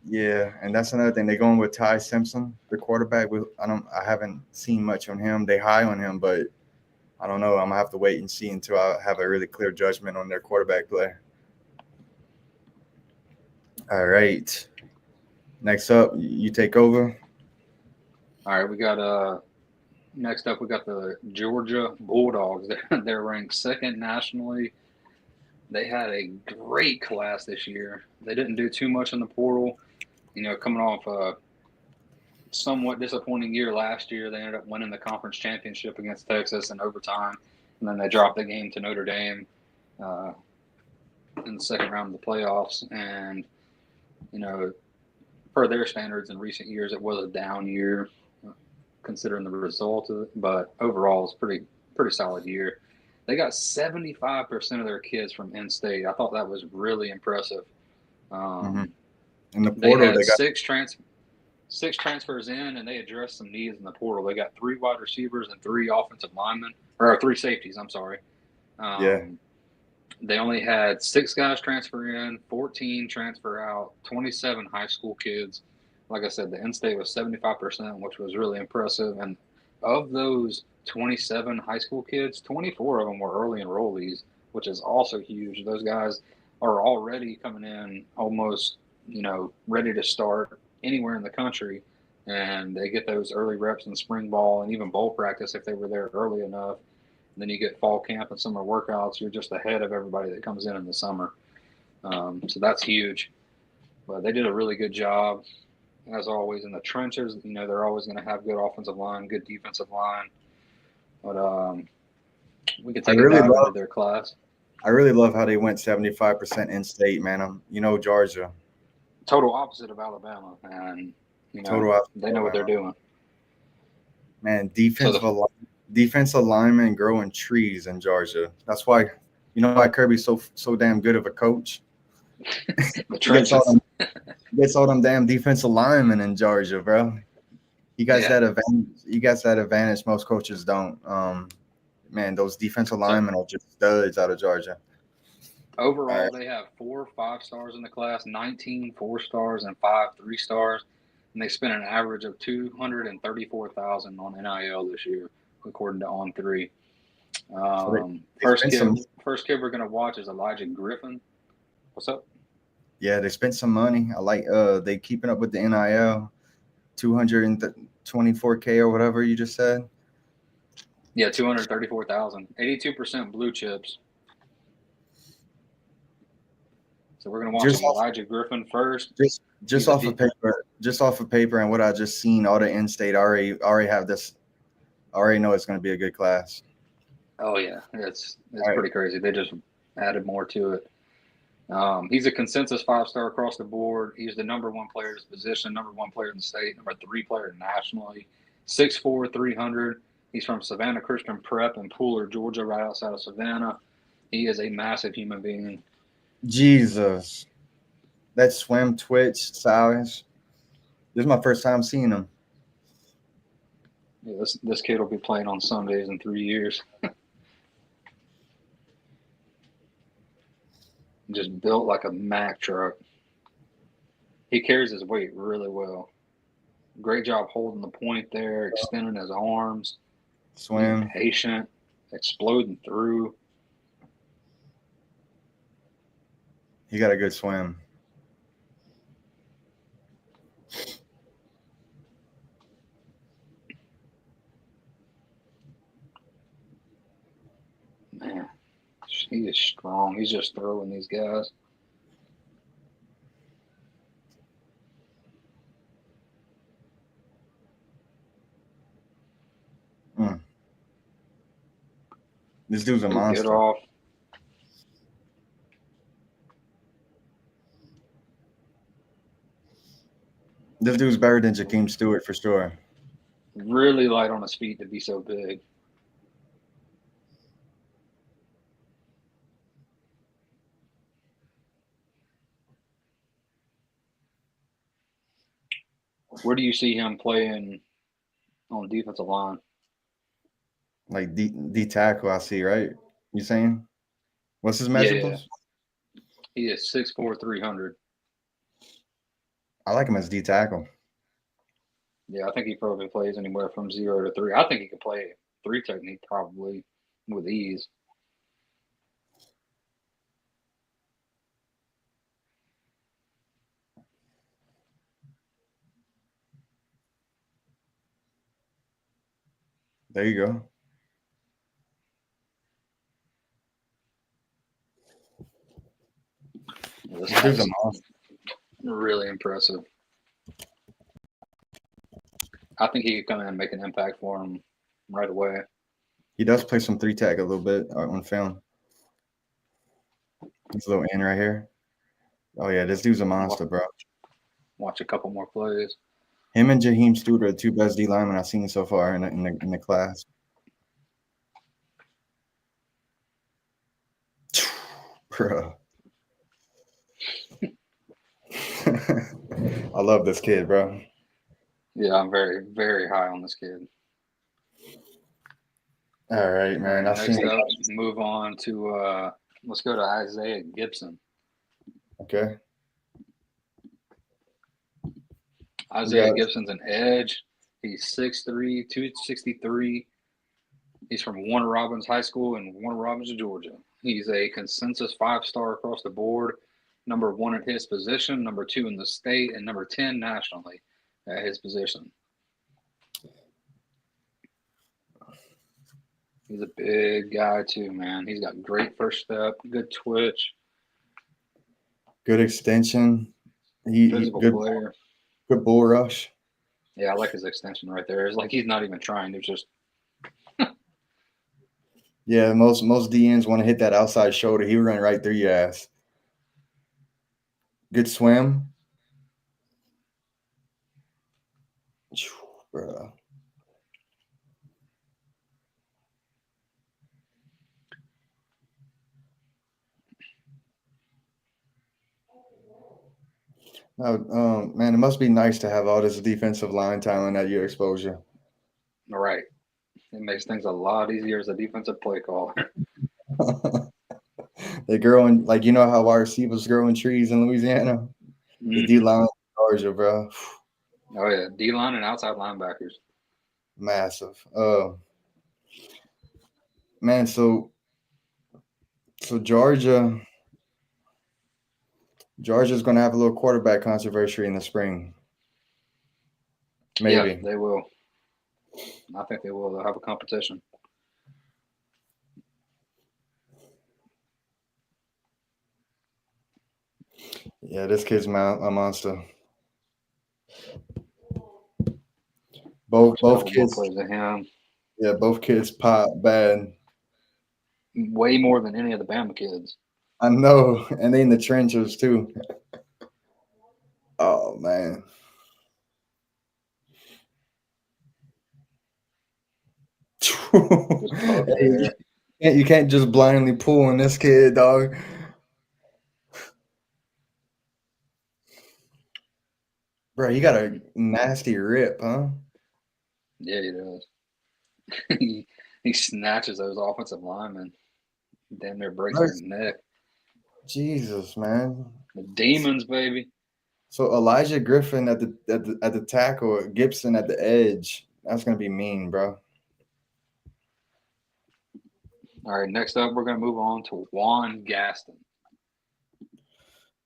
Yeah, and that's another thing. They're going with Ty Simpson, the quarterback. I haven't seen much on him. They high on him, but I don't know. I'm gonna have to wait and see until I have a really clear judgment on their quarterback play. All right. Next up, you take over. All right, we got next up we got the Georgia Bulldogs. They're ranked second nationally. They had a great class this year. They didn't do too much in the portal. You know, coming off a somewhat disappointing year last year, they ended up winning the conference championship against Texas in overtime, and then they dropped the game to Notre Dame uh, in the second round of the playoffs. And you know, per their standards in recent years, it was a down year considering the result of it, but overall, it's pretty solid year. They got 75% of their kids from in-state. I thought that was really impressive. Mm-hmm. Um, In the they portal, had they got six transfers in, and they addressed some needs in the portal. They got 3 wide receivers and 3 offensive linemen, or 3 safeties. I'm sorry. yeah. They only had 6 guys transfer in, 14 transfer out, 27 high school kids. Like I said, the in-state was 75%, which was really impressive. And of those 27 high school kids, 24 of them were early enrollees, which is also huge. Those guys are already coming in almost, ready to start anywhere in the country. And they get those early reps in spring ball and even bowl practice if they were there early enough. And then you get fall camp and summer workouts. You're just ahead of everybody that comes in the summer. So that's huge. But they did a really good job, as always, in the trenches. They're always going to have good offensive line, good defensive line. But we could I take a really dive love into their class. I really love how they went 75% in state, man. Georgia. Total opposite of Alabama, and Total out they know what they're Alabama. doing. Man, So the defensive linemen growing trees in Georgia. That's why why Kirby's so damn good of a coach. the He gets all trenches. them gets all them damn defensive linemen in Georgia, bro. You guys Yeah. that advantage. You guys that advantage most coaches don't. Man, those defensive So linemen are just studs out of Georgia. All overall, right. they have 4 5-stars in the class, 19 4-stars, and 5 3-stars. And they spent an average of $234,000 on NIL this year, according to On3. So they First spent kid, some. first kid we're gonna watch is Elijah Griffin. What's up? Yeah, they spent some money. I like they keeping up with the NIL, 224K or whatever you just said. Yeah, 234,000. 82% blue chips. So we're gonna watch Just off Elijah Griffin first. just He's a off of paper, and what I just seen, all the in-state already have this. I already know it's going to be a good class. Oh yeah, it's All right. pretty crazy. They just added more to it. He's a consensus 5-star across the board. He's the number 1 player at his position, number 1 player in the state, number 3 player nationally. 6'4", 300. He's from Savannah Christian Prep in Pooler, Georgia, right outside of Savannah. He is a massive human being. Jesus, that swim twitch size. This is my first time seeing him. Yeah, this kid will be playing on Sundays in 3 years. Just built like a Mack truck. He carries his weight really well. Great job holding the point there, extending his arms, being Swim. patient, exploding through. He got a good swim. Man, he is strong. He's just throwing these guys. This dude's a He'll get monster. off. This dude's better than Jakeem Stewart for sure. Really light on his feet to be so big. Where do you see him playing on defensive line? Like D tackle, I see, right? You saying? What's his Yeah. measurables? He is 6'4", 300. I like him as D tackle. Yeah, I think he probably plays anywhere from 0 to 3. I think he could play 3 technique probably with ease. There you go. Yeah, this This dude's a guy's monster. really impressive. I think he could come in and make an impact for him right away. He does play some 3 tech a little bit on film. This little in right here. Oh yeah, this dude's a monster, bro. Watch a couple more plays. Him and Jaheim Stewart are the 2 best D linemen I've seen so far in the class. Bruh. I love this kid, bro. Yeah, I'm very, very high on this kid. All right, All man. right, I seen. next up, move on to let's go to Isaiah Gibson. Okay. We Isaiah got. Gibson's an edge. He's 6'3", 263. He's from Warner Robins High School in Warner Robins, Georgia. He's a consensus 5-star across the board, number 1 at his position, number 2 in the state, and number 10 nationally at his position. He's a big guy too, man. He's got great first step, good twitch, Good extension. He physical good. player. Good bull rush. Yeah, I like his extension right there. It's like he's not even trying. It's just Yeah, most DNs want to hit that outside shoulder. He run right through your ass. Good swim. Bruh. Now, man, it must be nice to have all this defensive line talent at your exposure. all right. It makes things a lot easier as a defensive play caller. They growing like how wide receivers grow in trees in Louisiana. The D line in Georgia, bro, Oh yeah, D line and outside linebackers. massive. Man, so Georgia's gonna have a little quarterback controversy in the spring. Yeah, Maybe. they will. I think they will. They'll have a competition. Yeah, this kid's a monster. Watch a Both couple more kids. plays of him. Yeah, both kids pop bad. Way more than any of the Bama kids. I know, and they in the trenches too. Oh man. Just poke there. You can't just blindly pull on this kid, dog. Bro, you got a nasty rip, huh? Yeah, he does. he snatches those offensive linemen. Damn near breaks their neck. Jesus, man. The demons, baby. So Elijah Griffin at the tackle, Gibson at the edge. That's gonna be mean, bro. All right, next up, we're going to move on to Juan Gaston.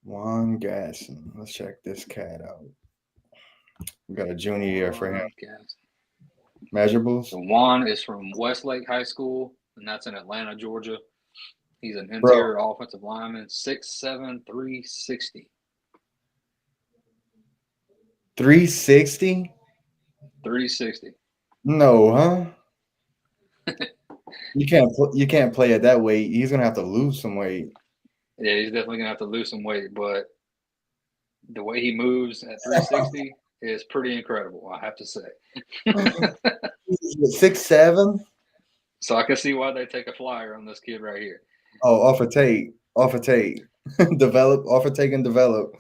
Juan Gasson. Let's check this cat out. We got a junior year for him. Gaston. Measurables. So Juan is from Westlake High School, and that's in Atlanta, Georgia. He's an Bro, interior offensive lineman, 6'7", 360. 360? 360. No, huh? You can't play at that weight. He's gonna have to lose some weight. Yeah, he's definitely going to have to lose some weight, but the way he moves at 360 is pretty incredible, I have to say. 6'7"? So I can see why they take a flyer on this kid right here. Oh, off a tape. Develop, off a take and develop.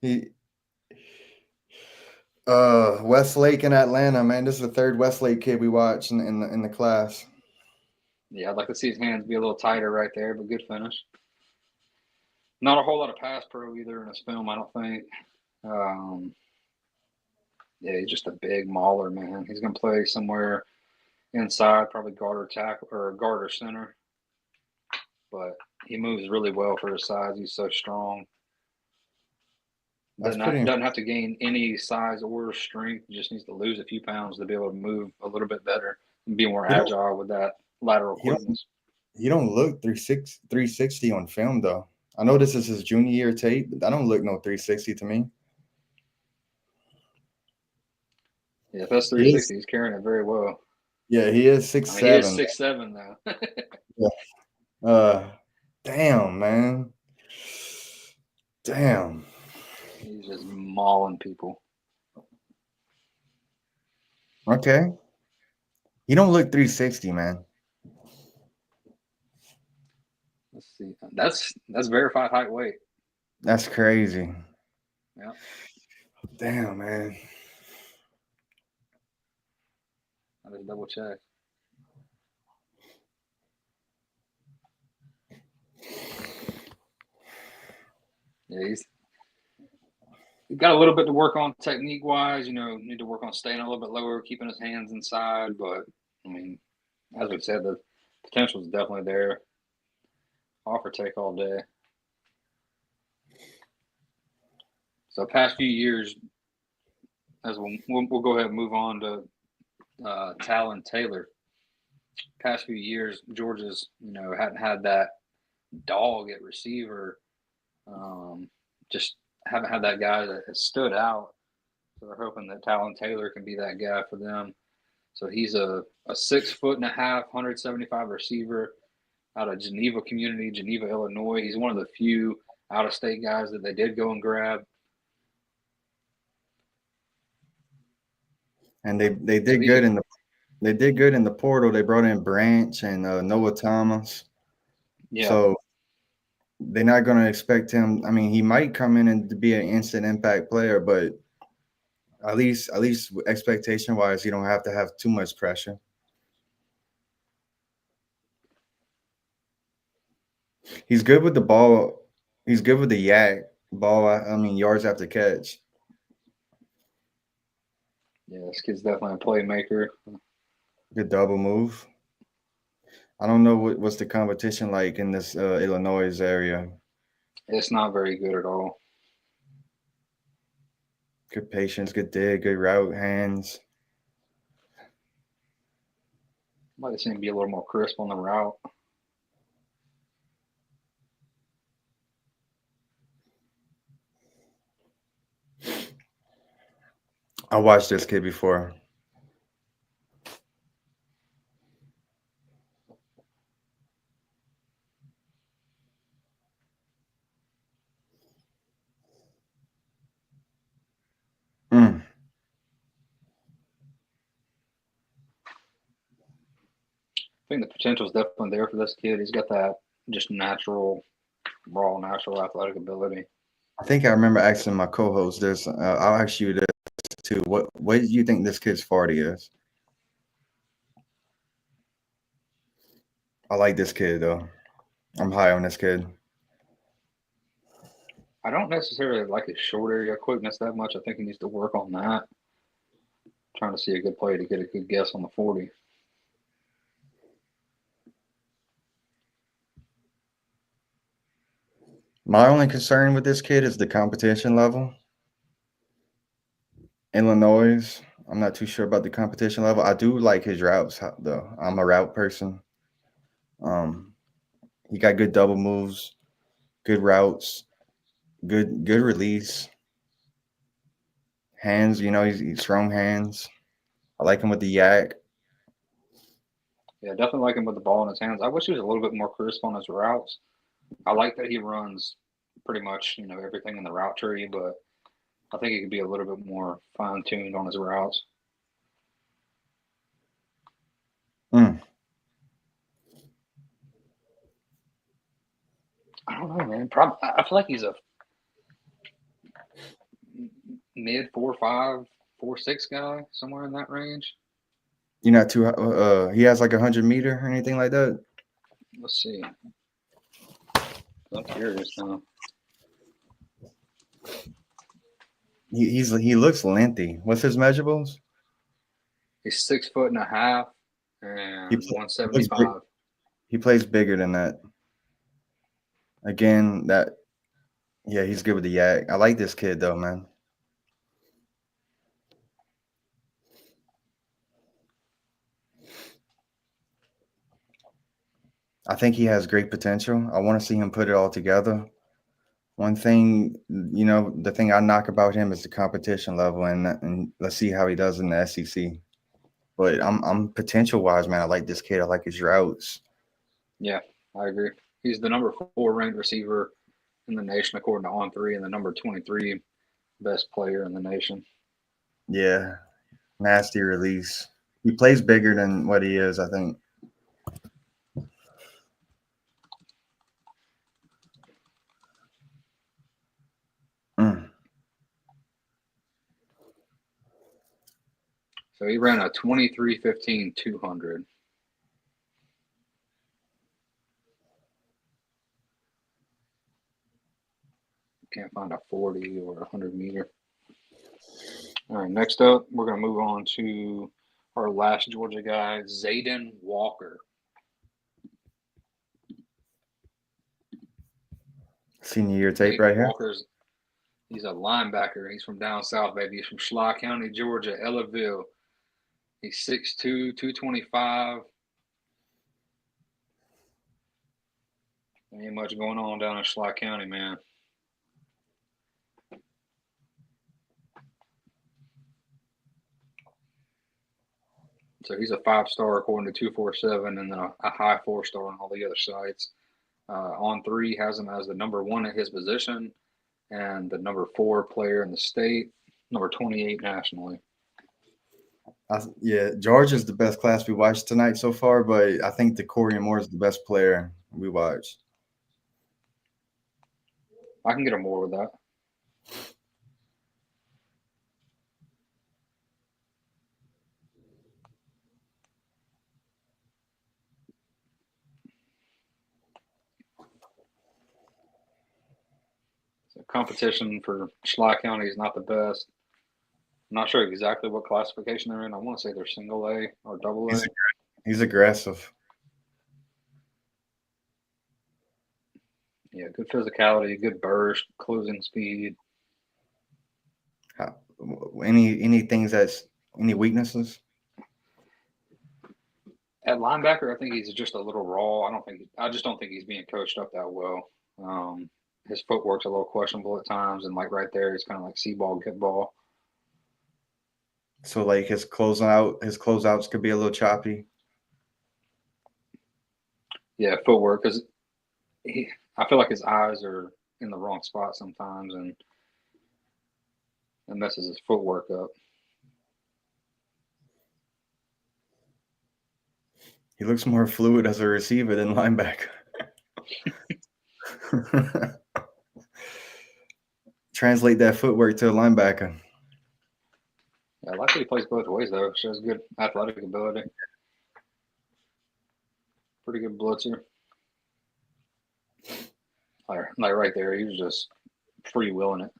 He Westlake in Atlanta, man. This is the third Westlake kid we watched in the class. Yeah, I'd like to see his hands be a little tighter right there, but good finish. Not a whole lot of pass pro either in his film, I don't think. Yeah, he's just a big mauler, man. He's gonna play somewhere inside, probably guard or tackle or guard or center. But he moves really well for his size. He's so strong. That's pretty. Doesn't have to gain any size or strength. Just needs to lose a few pounds to be able to move a little bit better and be more agile with that lateral quickness. He don't look 360 on film though. I know this is his junior year tape, but that don't look no 360 to me. Yeah, if that's 360, he's carrying it very well. Yeah, he is 6'7". He is 6'7" though. Yeah. Damn, man. Damn. He's just mauling people. Okay. He don't look 360, man. Let's see. That's verified height weight. That's crazy. Yeah. Damn, man. I just double check. Yeah, he's got a little bit to work on technique wise. Need to work on staying a little bit lower, keeping his hands inside. But I mean, as we said, the potential is definitely there. Offer take all day. So past few years, as we'll go ahead and move on to Talon Taylor. Past few years, Georgia's hadn't had that dog at receiver. Just haven't had that guy that has stood out. So they're hoping that Talon Taylor can be that guy for them. So he's a 6'1.5", 175 receiver out of Geneva Community, Geneva, Illinois. He's one of the few out-of-state guys that they did go and grab. And they did good in the portal. They brought in Branch and Noah Thomas. Yeah. So they're not going to expect him. I mean, he might come in and be an instant impact player, but at least expectation wise, you don't have to have too much pressure. He's good with the ball. He's good with the yak ball. I mean, yards after catch. Yeah, this kid's definitely a playmaker. Good double move. I don't know what's the competition like in this Illinois area. It's not very good at all. Good patience, good dig, good route, hands. Might seem to be a little more crisp on the route. I watched this kid before. Mm. I think the potential is definitely there for this kid. He's got that just raw, natural athletic ability. I think I remember asking my co-host this. I'll ask you this too. What do you think this kid's 40 is? I like this kid though. I'm high on this kid. I don't necessarily like his short area quickness that much. I think he needs to work on that. Trying to see a good play to get a good guess on the 40. My only concern with this kid is the competition level. Illinois, I'm not too sure about the competition level. I do like his routes though. I'm a route person. He got good double moves, good routes, good release, hands. He's strong hands. I like him with the yak. Yeah, definitely like him with the ball in his hands. I wish he was a little bit more crisp on his routes. I like that he runs pretty much, everything in the route tree, but I think he could be a little bit more fine tuned on his routes. Mm. I don't know, man. Probably, I feel like he's a mid 4.5, 4.6 guy, somewhere in that range. You're not too. He has like 100-meter or anything like that. Let's see. I'm curious now. He looks lengthy. What's his measurables? He's 6'1.5" and He looks big. 175. He plays bigger than that. Again, he's good with the yak. I like this kid though, man. I think he has great potential. I want to see him put it all together. One thing, the thing I knock about him is the competition level, and let's see how he does in the SEC. But I'm potential wise, man. I like this kid. I like his routes. Yeah, I agree. He's the number 4 ranked receiver in the nation according to On3, and the number 23 best player in the nation. Yeah, nasty release. He plays bigger than what he is, I think. So he ran a 23:15 200. Can't find a 40 or 100 meter. All right, next up, we're going to move on to our last Georgia guy, Zayden Walker. Senior year tape right here. He's a linebacker. He's from down south, baby. He's from Schley County, Georgia, Ellaville. He's 6'2", 225. Ain't much going on down in Schley County, man. So he's a 5-star according to 247, and then a high 4-star on all the other sites. On 3 has him as the number 1 at his position and the number 4 player in the state, number 28 nationally. Yeah, Georgia's the best class we watched tonight so far, but I think Decorian Moore is the best player we watched. I can get him more with that. So competition for Schley County is not the best. I'm not sure exactly what classification they're in. I want to say they're single A or double A. He's aggressive. Yeah, good physicality, good burst, closing speed. Any weaknesses? At linebacker, I think he's just a little raw. I just don't think he's being coached up that well. His footwork's a little questionable at times, and like right there, he's kind of like see ball, get ball. So like his closeouts could be a little choppy. Yeah, footwork, because I feel like his eyes are in the wrong spot sometimes, and it messes his footwork up. He looks more fluid as a receiver than linebacker. Translate that footwork to a linebacker. Yeah, I like that he plays both ways, though. Shows good athletic ability. Pretty good blitzer. Like right there, he was just free-willing it.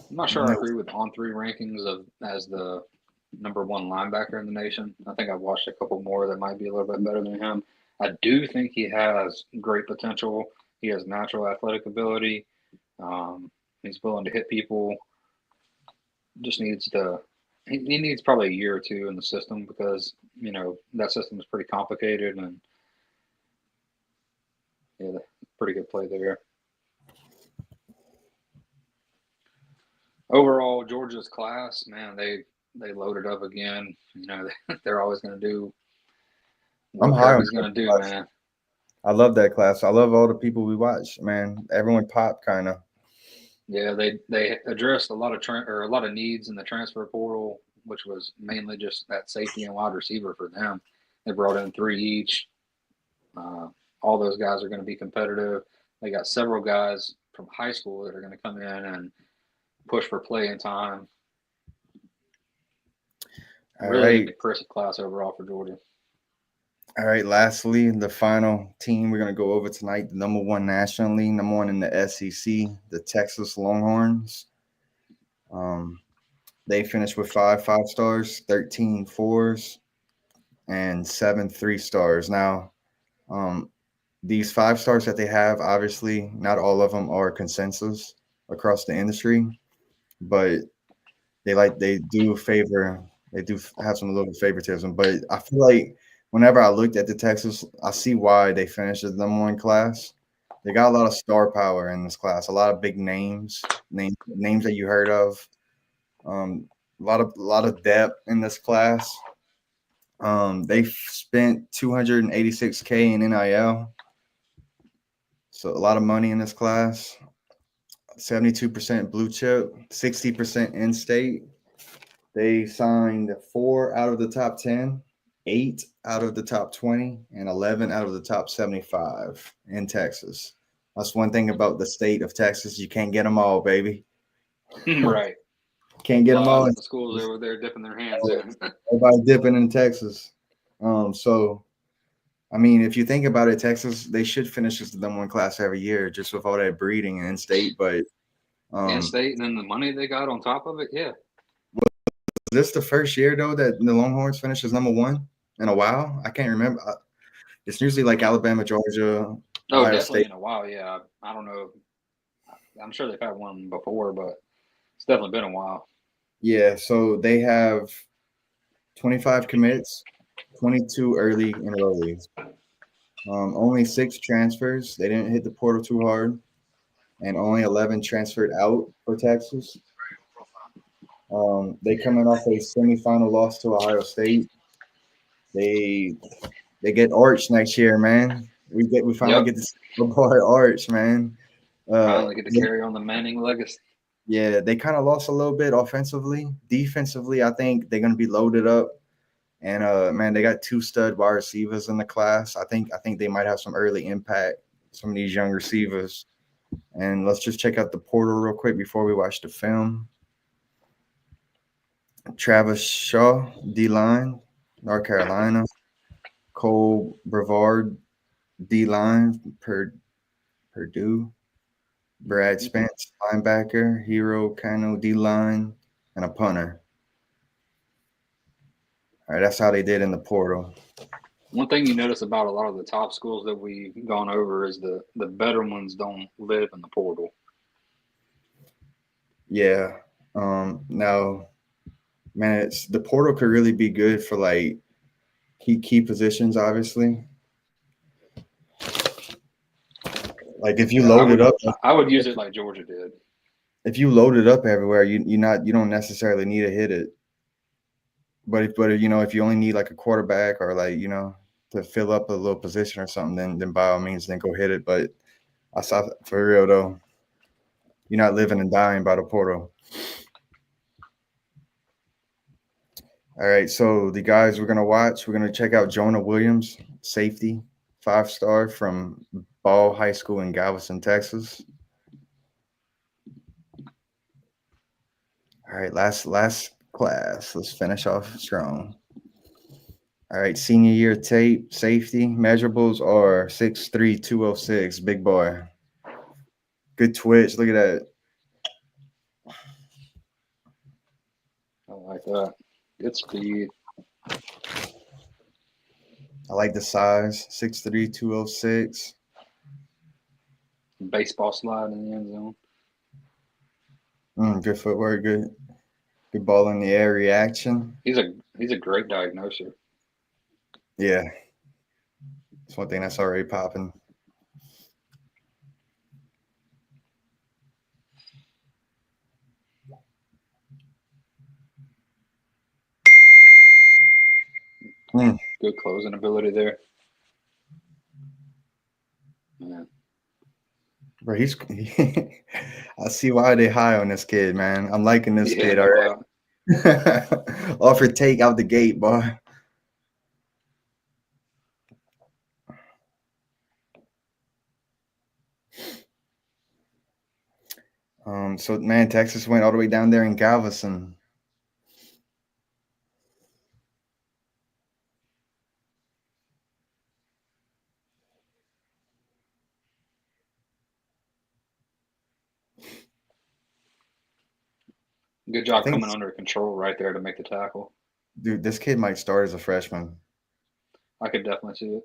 I'm not sure I agree with on-3 rankings as the number 1 linebacker in the nation. I think I've watched a couple more that might be a little bit better than him. I do think he has great potential. He has natural athletic ability. He's willing to hit people. Just needs he needs probably a year or two in the system because, that system is pretty complicated, and yeah, pretty good play there. Overall, Georgia's class, man, they loaded up again. They're always going to do what Kirby's going to do, man. I love that class. I love all the people we watch, man. Everyone popped kind of. Yeah, they addressed a lot of needs in the transfer portal, which was mainly just that safety and wide receiver for them. They brought in 3 each. All those guys are going to be competitive. They got several guys from high school that are going to come in and push for playing time. Really impressive class overall for Georgia. All right, lastly, the final team we're going to go over tonight, the number 1 nationally, number 1 in the SEC, the Texas Longhorns. They finished with 5 5-stars, 13 4s, and 7 3-stars. Now, these 5-stars that they have, obviously, not all of them are consensus across the industry, but they do have some little favoritism. But I feel like whenever I looked at the Texas, I see why they finished as the number 1 class. They got a lot of star power in this class, a lot of big names that you heard of. A lot of depth in this class. They spent $286K in NIL, so a lot of money in this class. 72% blue chip, 60% in-state. They signed 4 out of the top 10, 8 out of the top 20, and 11 out of the top 75 in Texas. That's one thing about the state of Texas. You can't get them all, baby. Right. Can't A get them all. lot of schools over there dipping their hands in. Everybody dipping in Texas. So I mean, if you think about it, Texas, they should finish as the number one class every year just with all that breeding in state. But In state, and then the money they got on top of it, yeah. this the first year though that the Longhorns finished as number one in a while? I can't remember. It's usually like Alabama, Georgia, Oh, Ohio definitely State. in a while, yeah. I don't know. I'm sure they've had one before, but it's definitely been a while. Yeah, so they have 25 commits, 22 early enrollees. Only 6 transfers. They didn't hit the portal too hard, and only 11 transferred out for Texas. They coming off a semifinal loss to Ohio State. They they get Arch next year, man. We finally Yep. get to see the boy Arch, man. Finally get to carry on the Manning legacy. Yeah, they kind of lost a little bit offensively. Defensively, I think they're gonna be loaded up. And man, they got 2 stud wide receivers in the class. I think they might have some early impact. Some of these young receivers. And let's just check out the portal real quick before we watch the film. Travis Shaw, D line, North Carolina. Cole Brevard, D line, Purdue. Brad Spence, linebacker. Hero Kano, D line, and a punter. All right, that's how they did in the portal. One thing you notice about a lot of the top schools that we've gone over is the better ones don't live in the portal. Yeah. Now, man, the portal could really be good for like key positions, obviously. Like if you Yeah, load it up, I would use it like Georgia did. if you load it up everywhere, you don't necessarily need to hit it. But you know, if you only need like a quarterback or like, you know, to fill up a little position or something, then by all means, then go hit it. But I saw for real though, you're not living and dying by the portal. All right, so the guys we're gonna check out Jonah Williams, safety, 5-star from Ball High School in Galveston, Texas. All right, last class. Let's finish off strong. All right, senior year tape, safety, measurables are 6'3", 206, big boy. Good twitch. Look at that. I like that. Good speed. I like the size, 6'3", 206. Baseball slide in the end zone. Good footwork, good ball in the air reaction. He's a great diagnoser. Yeah. It's one thing that's already popping. Good closing ability there. Man. Bro, I see why they high on this kid, man. I'm liking this Yeah, kid no already. doubt. Offer take out the gate, boy. So man, Texas went all the way down there in Galveston. Good job coming under control right there to make the tackle. Dude, this kid might start as a freshman. I could definitely see it.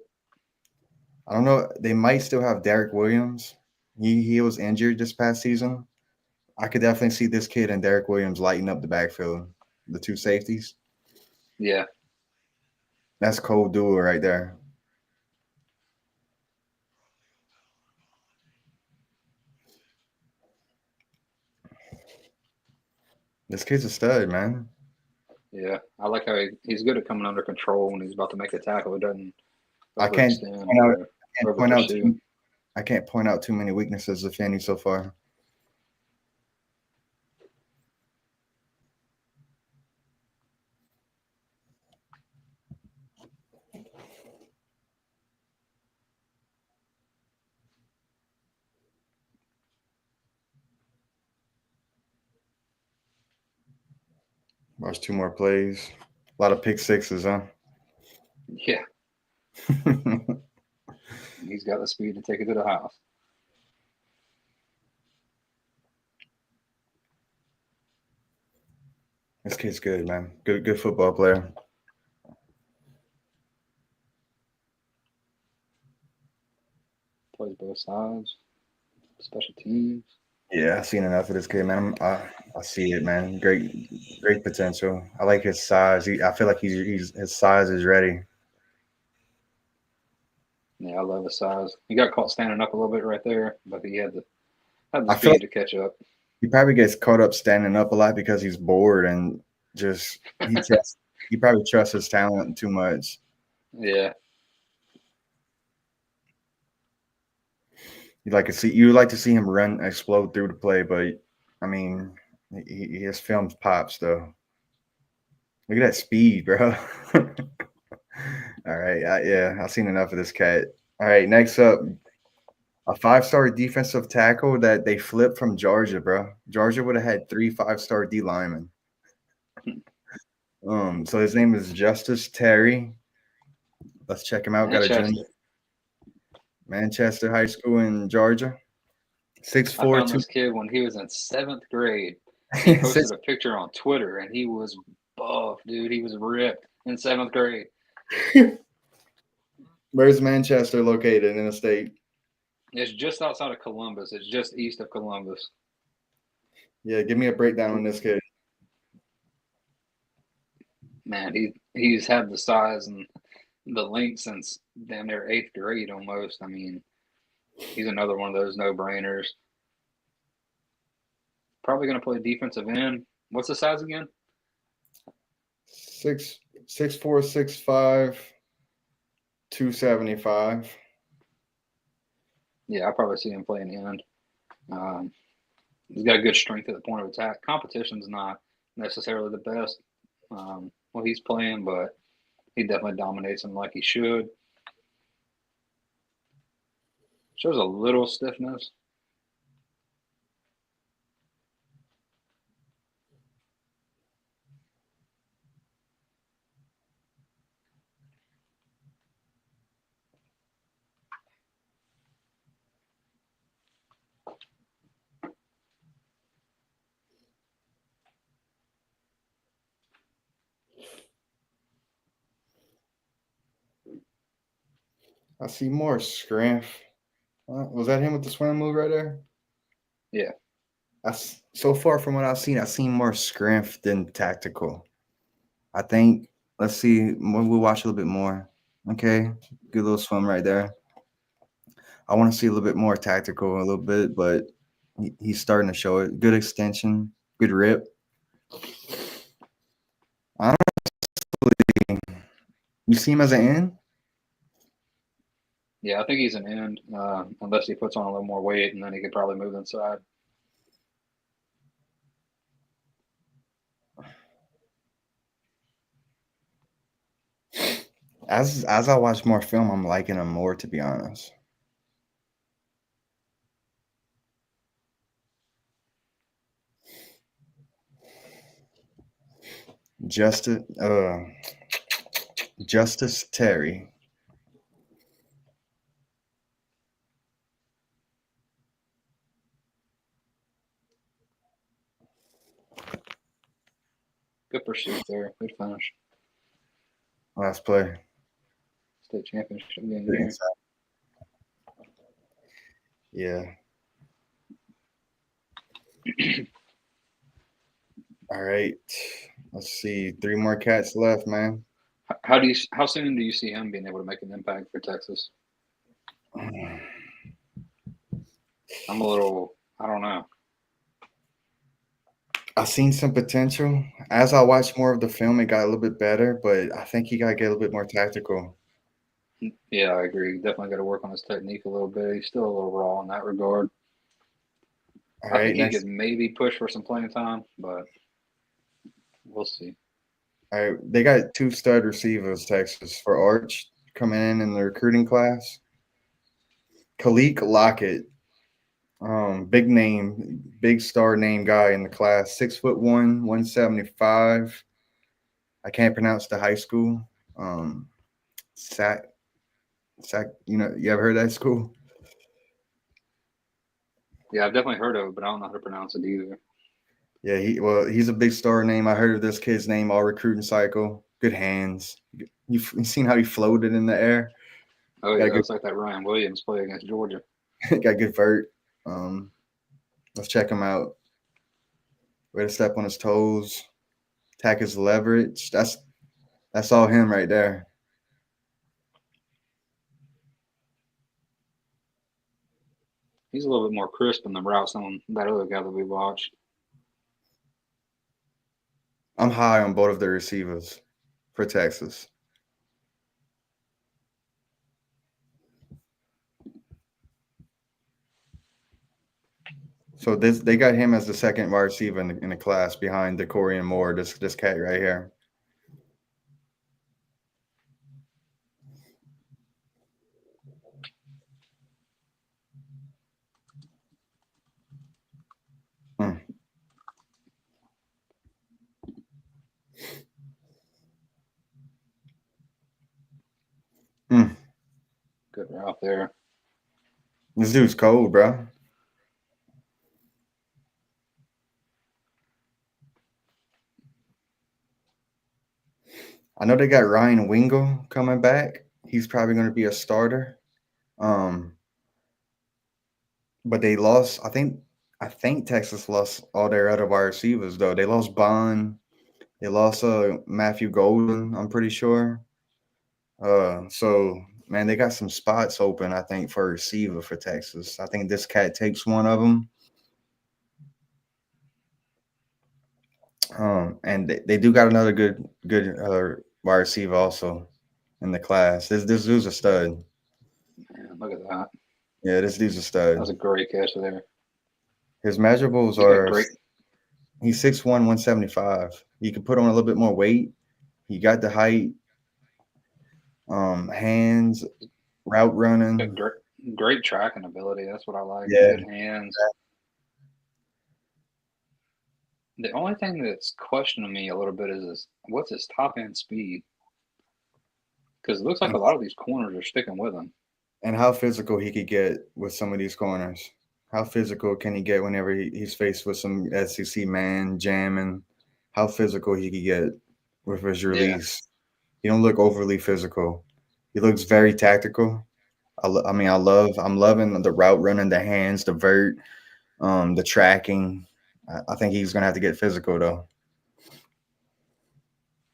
I don't know. They might still have Derek Williams. He was injured this past season. I could definitely see this kid and Derek Williams lighting up the backfield, the 2 safeties. Yeah. That's cold duo right there. This kid's a stud, man. Yeah. I like how he's good at coming under control when he's about to make a tackle. He doesn't I can't overextend point out, or over pursue. I can't point out too many weaknesses of Fanny so far. Watch 2 more plays. A lot of pick sixes, huh? Yeah, he's got the speed to take it to the house. This kid's good, man. Good football player. Plays both sides, special teams. Yeah, I've seen enough of this kid, man. I see it, man. Great potential. I like his size. I feel like he's his size is ready. Yeah, I love his size. He got caught standing up a little bit right there, but he had the I feel speed like to catch up. he probably gets caught up standing up a lot because he's bored and just he probably trusts his talent too much. Yeah, You like to see him run explode through the play, but I mean his films pops though. Look at that speed, bro. All right, yeah, I've seen enough of this cat. All right, next up, a 5-star defensive tackle that they flipped from Georgia, bro. Georgia would have had 3 5-star D linemen. So his name is Justice Terry. Let's check him out. Got a junior, Manchester. Manchester High School in Georgia. I 6'4", found 2 this kid when he was in 7th grade. He posted a picture on Twitter, and he was buff, dude. He was ripped in 7th grade. Where's Manchester located in the state? It's just outside of Columbus. It's just east of Columbus. Yeah, give me a breakdown on this kid. Man, he's had the size and the length since damn near 8th grade almost. I mean, he's another one of those no brainers. Probably going to play defensive end. What's the size again? 6'4", 6'5", 275. Yeah, I probably see him playing end. He's got good strength at the point of attack. Competition's not necessarily the best what he's playing, but he definitely dominates him like he should. Shows a little stiffness. I see more Scrimp. Was that him with the swim move right there? Yeah. So far from what I've seen more Scrimp than tactical. I think. Let's see. We'll watch a little bit more. Okay, good little swim right there. I want to see a little bit more tactical, a little bit, but he's starting to show it. Good extension, good rip. Honestly, you see him as an end? Yeah, I think he's an end, unless he puts on a little more weight, and then he could probably move inside. As I watch more film, I'm liking him more, to be honest. Justice, Justice Terry. Good pursuit there. Good finish. Last play. State championship game here. Yeah. All right. Let's see. 3 more cats left, man. How soon do you see him being able to make an impact for Texas? I'm a little, I don't know. I've seen some potential. As I watched more of the film, it got a little bit better, but I think he got to get a little bit more tactical. Yeah, I agree. Definitely got to work on his technique a little bit. He's still a little raw in that regard. All I right, think he next. could maybe push for some playing time, but we'll see. All right, they got 2 stud receivers, Texas, for Arch coming in the recruiting class. Kalik Lockett, big star name guy in the class, 6'1", 175. I can't pronounce the high school. Um, Sac Sac. You ever heard of that school? Yeah, I've definitely heard of it, but I don't know how to pronounce it either. Yeah, he's a big star name. I heard of this kid's name all recruiting cycle. Good hands. You seen how he floated in the air? Oh Got a yeah, good it's like that Ryan Williams play against Georgia. got good vert. Um, let's check him out. Way to step on his toes. Attack his leverage. That's all him right there. He's a little bit more crisp in the routes than that other guy that we watched. I'm high on both of the receivers for Texas. So they got him as the second wide receiver in the class behind the Corian Moore. This cat right here. Mm, mm. Good route there. This dude's cold, bro. I know they got Ryan Wingle coming back. He's probably going to be a starter. Um, but they lost. I think Texas lost all their other wide receivers though. They lost Bond. They lost Matthew Golden. I'm pretty sure. So man, they got some spots open. I think for a receiver for Texas. I think this cat takes one of them. And they do got another good wide receiver also in the class. This dude's a stud. Man, look at that. Yeah, this dude's a That stud. was a great catch there. His measurables He got are great. he's 6'1", 175. He can put on a little bit more weight. He got the height, hands, route Got running. great tracking ability. That's what I like. Yeah, Good hands. The only thing that's questioning me a little bit is what's his top end speed? Because it looks like and a lot of these corners are sticking with him. and how physical he could get with some of these corners. How physical can he get whenever he's faced with some SEC man jamming? How physical he could get with his Yeah, release. He don't look overly physical. He looks very tactical. I'm loving the route running, the hands, the vert, the tracking. I think he's gonna have to get physical though.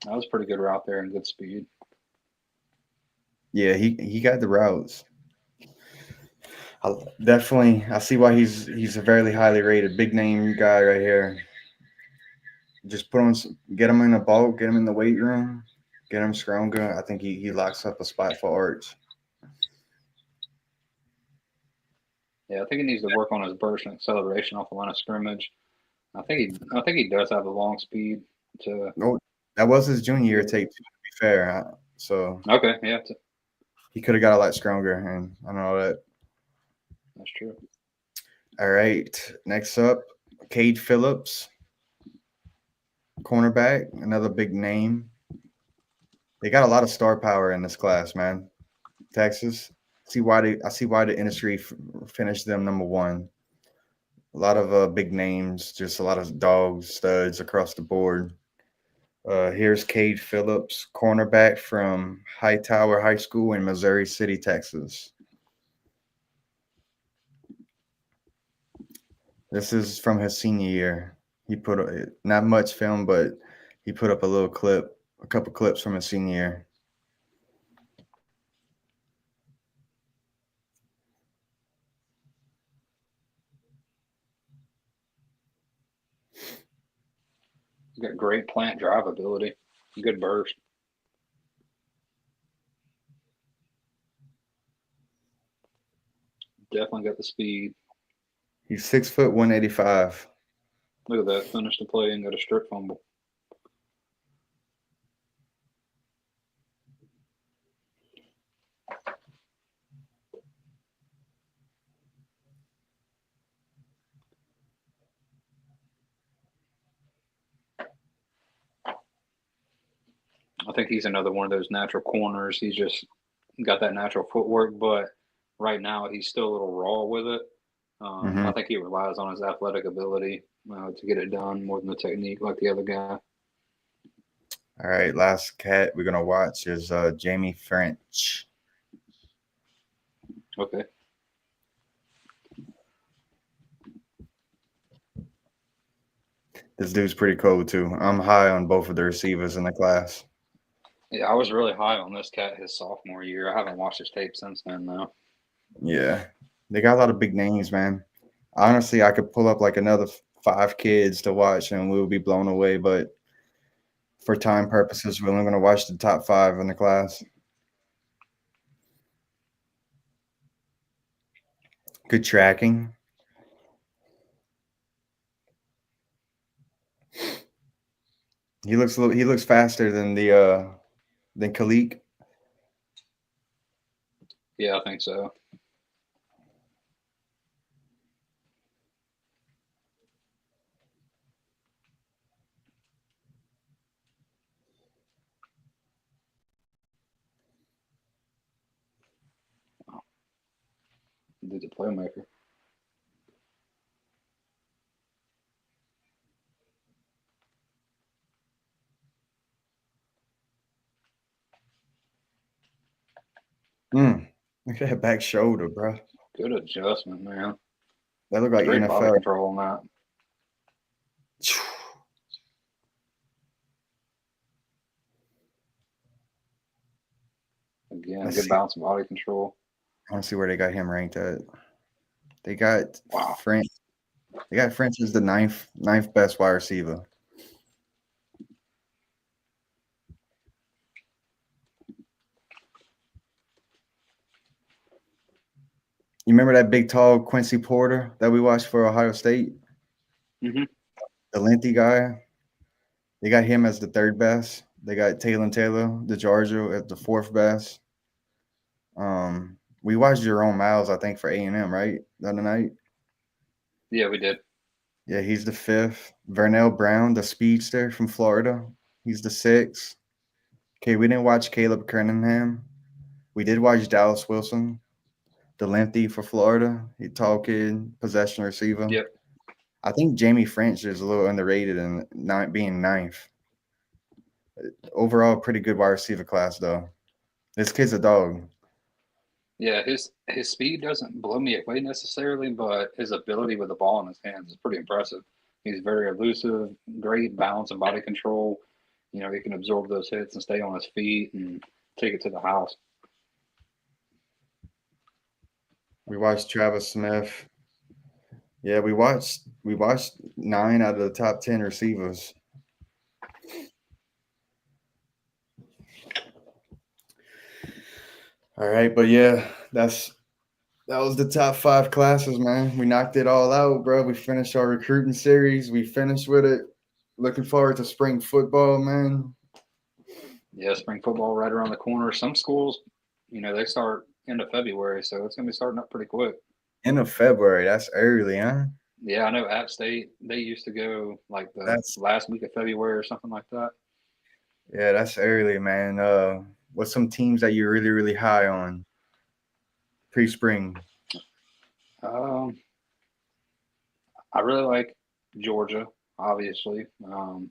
that was a pretty good route there and good speed. Yeah, he got the routes. I see why he's a very highly rated, big name guy right here. Just get him in the bulk, get him in the weight room, get him stronger. I think he locks up a spot for Arch. Yeah, I think he needs to work on his burst and acceleration off the line of scrimmage. I think he does have a long speed to. No, that was his junior year tape. To be fair, so Okay, yeah, he could have got a lot stronger, and I know that. that's true. All right, next up, Cade Phillips, cornerback, another big name. They got a lot of star power in this class, man. Texas. I see why the industry finished them number one. A lot of big names, just a lot of dogs, studs across the board. Here's Cade Phillips, cornerback from Hightower High School in Missouri City, Texas. This is from his senior year. He put not much film, but he put up a couple clips from his senior year. He's got great plant drive ability, good burst. Definitely got the speed. He's 6 foot 185. Look at that. Finished the play and got a strip fumble. I think he's another one of those natural corners. He's just got that natural footwork, but right now he's still a little raw with it. I Hmm. think he relies on his athletic ability to get it done more than the technique, like the other guy. All right, last cat we're gonna watch is Jamie French. Okay. This dude's pretty cool too. I'm high on both of the receivers in the class. Yeah, I was really high on this cat his sophomore year. I haven't watched his tape since then, though. Yeah, they got a lot of big names, man. Honestly, I could pull up like another five kids to watch, and we would be blown away. But for time purposes, we're only gonna watch the top five in the class. Good tracking. He looks faster than the than Khalik. Yeah, I think so. Dude's a playmaker. Look at that back shoulder, bro. Good adjustment, man. That look like Great body NFL. control on that. Again, Let's good see. balance and body control. I want to see where they got him ranked at. They got Wow. French. They got French as the ninth best wide receiver. You remember that big tall Quincy Porter that we watched for Ohio State? Hmm. The lengthy guy. They got him as the third best. They got Taylor, the Georgia, at the fourth best. We watched Jerome Miles, I think, for A&M, right? The other night. Yeah, we did. Yeah, he's the fifth. Vernell Brown, the speedster from Florida, he's the sixth. Okay, we didn't watch Caleb Cunningham. We did watch Dallas Wilson, the lengthy for Florida. He tall kid, possession receiver. Yep. I think Jamie French is a little underrated in not being ninth. Overall, pretty good wide receiver class though. This kid's a dog. Yeah, his speed doesn't blow me away necessarily, but his ability with the ball in his hands is pretty impressive. He's very elusive, great balance and body control. He can absorb those hits and stay on his feet and take it to the house. We watched Travis Smith. Yeah, we watched 9 out of the top 10 receivers. All right, but yeah, that was the top 5 classes, man. We knocked it all out, bro. We finished our recruiting series. We finished with it. Looking forward to spring football, man. Yeah, spring football right around the corner. Some schools, they start end of February, so it's gonna be starting up pretty quick. End of February. That's early, huh? Yeah, I know App State, they used to go like the That's last week of February or something like that. yeah, that's early, man. What's some teams that you're really, really high on pre-spring? Um, I really like Georgia, obviously. I'm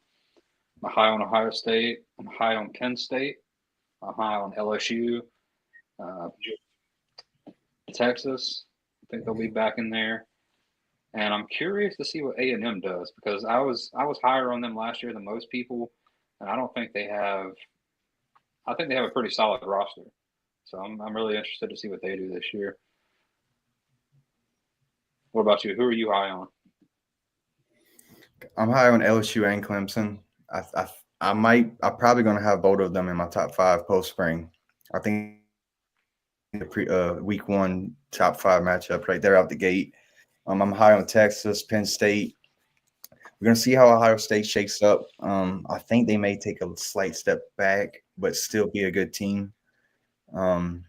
high on Ohio State. I'm high on Penn State. I'm high on LSU. Uh, Texas, I think they'll be back in there. And I'm curious to see what A&M does because I was higher on them last year than most people, and I don't think they have. I think they have a pretty solid roster. So I'm really interested to see what they do this year. What about you? Who are you high on? I'm high on LSU and Clemson. I I, I'm probably gonna have both of them in my top 5 post spring. I think the week 1 top 5 matchup right there out the gate. I'm high on Texas, Penn State. We're gonna see how Ohio State shakes up. I think they may take a slight step back, but still be a good team. Um,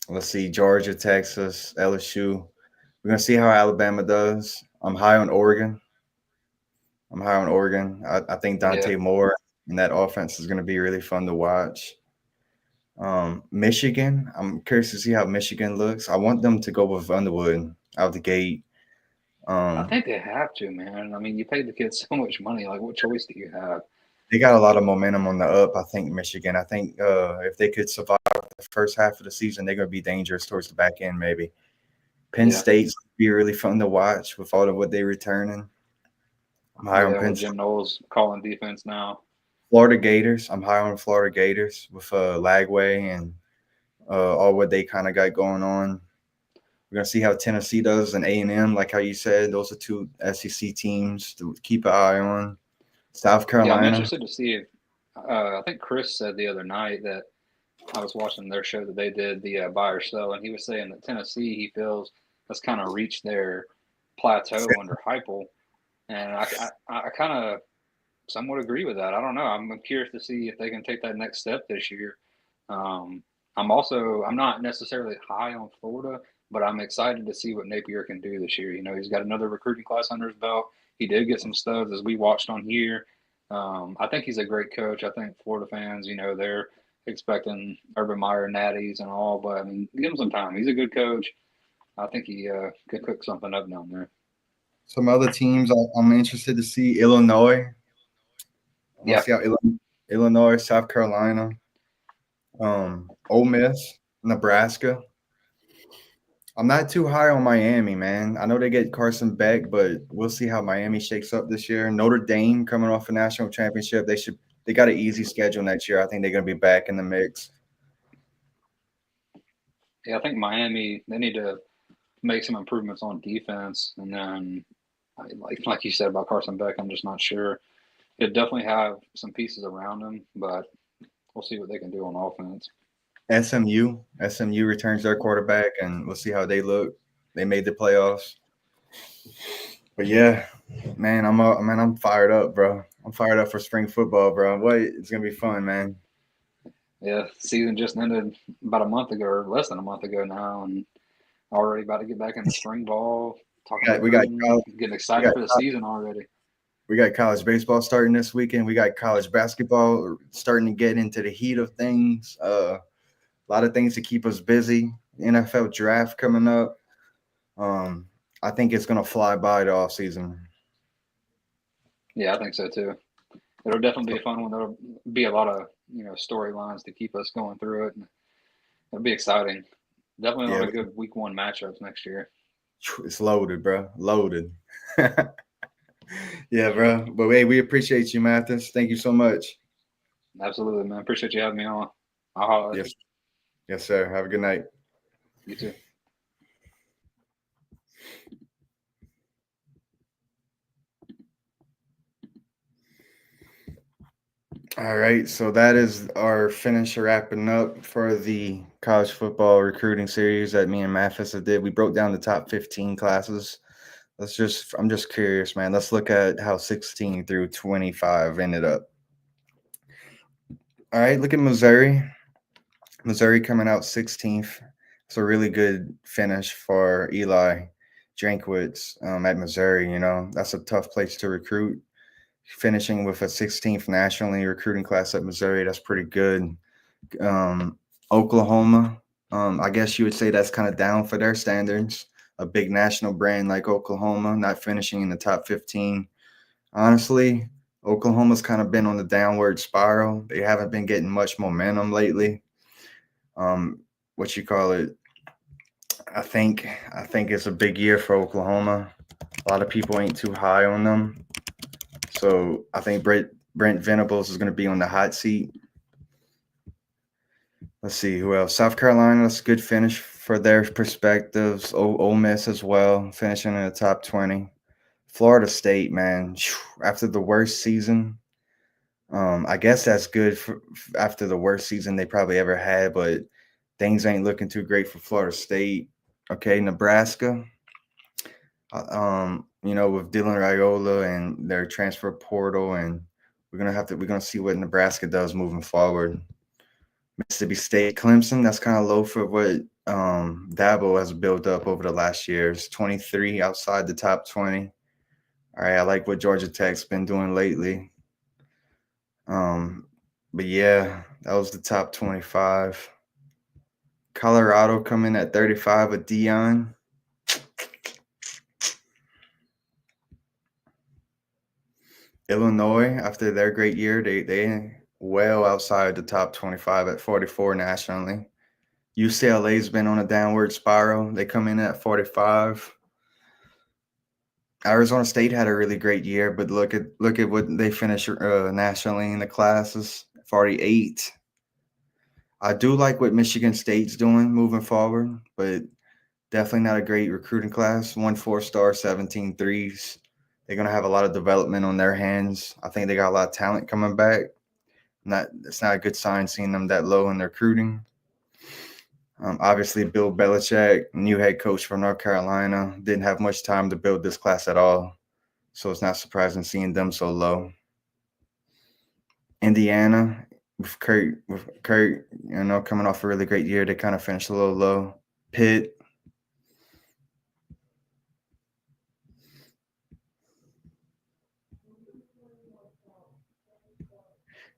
let's see, Georgia, Texas, LSU. We're gonna see how Alabama does. I'm high on Oregon. I think Yeah, Dante Moore and that offense is going to be really fun to watch. Michigan, I'm curious to see how Michigan looks. I want them to go with Underwood out the gate. I Um, think they have to, man. I mean, you paid the kids so much money. Like, what choice do you have? they got a lot of momentum on the up. I think Michigan. I think if they could survive the first half of the season, they're going to be dangerous towards the back end. Maybe Penn Yeah, State's be really fun to watch with all of what they returning. I'm high on yeah. Penn With State. Jim Knowles calling defense now. Florida Gators. I'm high on Florida Gators with Lagway and all what they kind of got going on. We're gonna see how Tennessee does and A&M, like how you said. Those are two SEC teams to keep an eye on. South Yeah, I'm Carolina. interested to see if. I think Chris said the other night that I was watching their show that they did the buy or sell, and he was saying that Tennessee he feels has kind of reached their plateau under Heupel, and I kind of somewhat agree with that. I don't know. I'm curious to see if they can take that next step this year. Um, I'm not necessarily high on Florida, but I'm excited to see what Napier can do this year. You know, he's got another recruiting class under his belt. He did get some studs as we watched on here. I think he's a great coach. I think Florida fans, you know, they're expecting Urban Meyer natties and all, but I mean, give him some time. He's a good coach. I think he could cook something up down there. Some other teams I'm interested to see. Illinois. I want to Yeah, see how Illinois, South Carolina, Ole Miss, Nebraska. I'm not too high on Miami, man. I know they get Carson Beck, but we'll see how Miami shakes up this year. Notre Dame coming off a national championship. They got an easy schedule next year. I think they're gonna be back in the mix. yeah. I think Miami they need to make some improvements on defense, and then like you said about Carson Beck, I'm just not sure. It definitely have some pieces around him, but we'll see what they can do on offense. SMU returns their quarterback, and we'll see how they look. They made the playoffs, but yeah, man, I'm fired up, bro. I'm fired up for spring football, bro. What it's gonna be fun, man. Yeah, season just ended about a month ago, or less than a month ago now, and already about to get back into spring ball. Talking We got recruiting, getting we excited got for the season already. we got college baseball starting this weekend. We got college basketball starting to get into the heat of things. A lot of things to keep us busy. NFL draft coming up. Um, I think it's gonna fly by the off season. Yeah, I think so too. It'll definitely be a fun one. There'll be a lot of storylines to keep us going through it, and it'll be exciting. Definitely a lot Yeah, of good week one matchups next year. it's loaded, bro. Loaded. Yeah, bro. But hey, we appreciate you, Mathis. Thank you so much. Absolutely, man. Appreciate you having me on. I'll holler at you. Yes, yes, sir. Have a good night. You too. All right, so that is our finish wrapping up for the college football recruiting series that me and Mathis did. We broke down the top 15 classes. I'm just curious, man. Let's look at how 16 through 25 ended up. All right, look at Missouri. Missouri coming out 16th. It's a really good finish for Eli Drankwitz at Missouri. You know, that's a tough place to recruit. Finishing with a 16th nationally recruiting class at Missouri, that's pretty good. Um, Oklahoma, I guess you would say that's kind of down for their standards. A big national brand like Oklahoma, not finishing in the top 15. Honestly, Oklahoma's kind of been on the downward spiral. They haven't been getting much momentum lately. What you call it? I think it's a big year for Oklahoma. A lot of people ain't too high on them. So I think Brent Venables is going to be on the hot seat. Let's see who else. South Carolina, that's a good finish for their perspectives. Ole Miss as well, finishing in the top 20. Florida State, man, after the worst season, I guess that's good after the worst season they probably ever had, but things ain't looking too great for Florida State. Okay, Nebraska, with Dylan Raiola and their transfer portal, and we're gonna see what Nebraska does moving forward. Mississippi State, Clemson, that's kind of low for what Dabo has built up over the last years. 23 outside the top 20. All right, I like what Georgia Tech's been doing lately. But yeah, that was the top 25. Colorado coming at 35 with Dion. Illinois, after their great year, they well outside the top 25 at 44 nationally. UCLA's been on a downward spiral. They come in at 45. Arizona State had a really great year, but look at what they finished nationally in the classes, 48. I do like what Michigan State's doing moving forward, but definitely not a great recruiting class. 1 4-star, 17 threes. They're gonna have a lot of development on their hands. I think they got a lot of talent coming back. It's not a good sign seeing them that low in their recruiting. Obviously, Bill Belichick, new head coach from North Carolina, didn't have much time to build this class at all. So it's not surprising seeing them so low. Indiana, with Kurt, coming off a really great year, they kind of finished a little low. Pitt,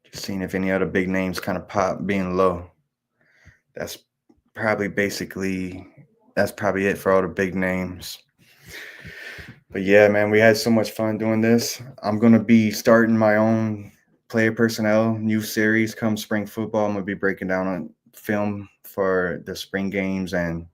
just seeing if any other big names kind of pop being low. That's probably it for all the big names. But yeah, man, we had so much fun doing this. I'm going to be starting my own player personnel new series come spring football. I'm going to be breaking down on film for the spring games and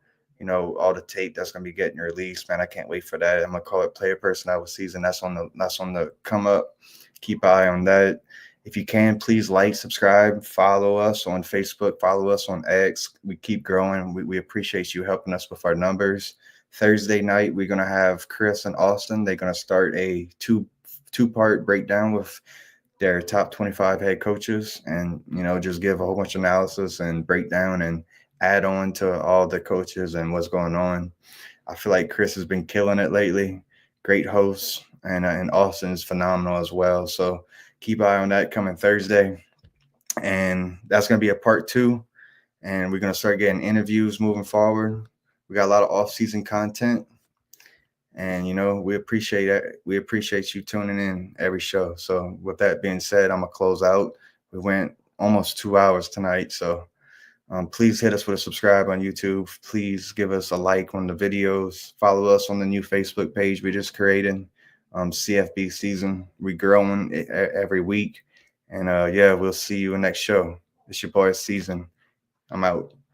all the tape that's going to be getting released. Man, I can't wait for that. I'm going to call it player personnel season. That's on the come up. Keep an eye on that. If you can, please like, subscribe, follow us on Facebook, follow us on X. We keep growing. We appreciate you helping us with our numbers. Thursday night, we're going to have Chris and Austin. They're going to start a two-part breakdown with their top 25 head coaches and, just give a whole bunch of analysis and breakdown and add on to all the coaches and what's going on. I feel like Chris has been killing it lately. Great host. And Austin is phenomenal as well. So keep an eye on that coming Thursday. And that's going to be a part 2. And we're going to start getting interviews moving forward. We got a lot of off-season content. And, we appreciate it. We appreciate you tuning in every show. So with that being said, I'm going to close out. We went almost 2 hours tonight. So please hit us with a subscribe on YouTube. Please give us a like on the videos. Follow us on the new Facebook page we just created. CFB season. We're growing every week. And we'll see you in next show. It's your boy Season. I'm out.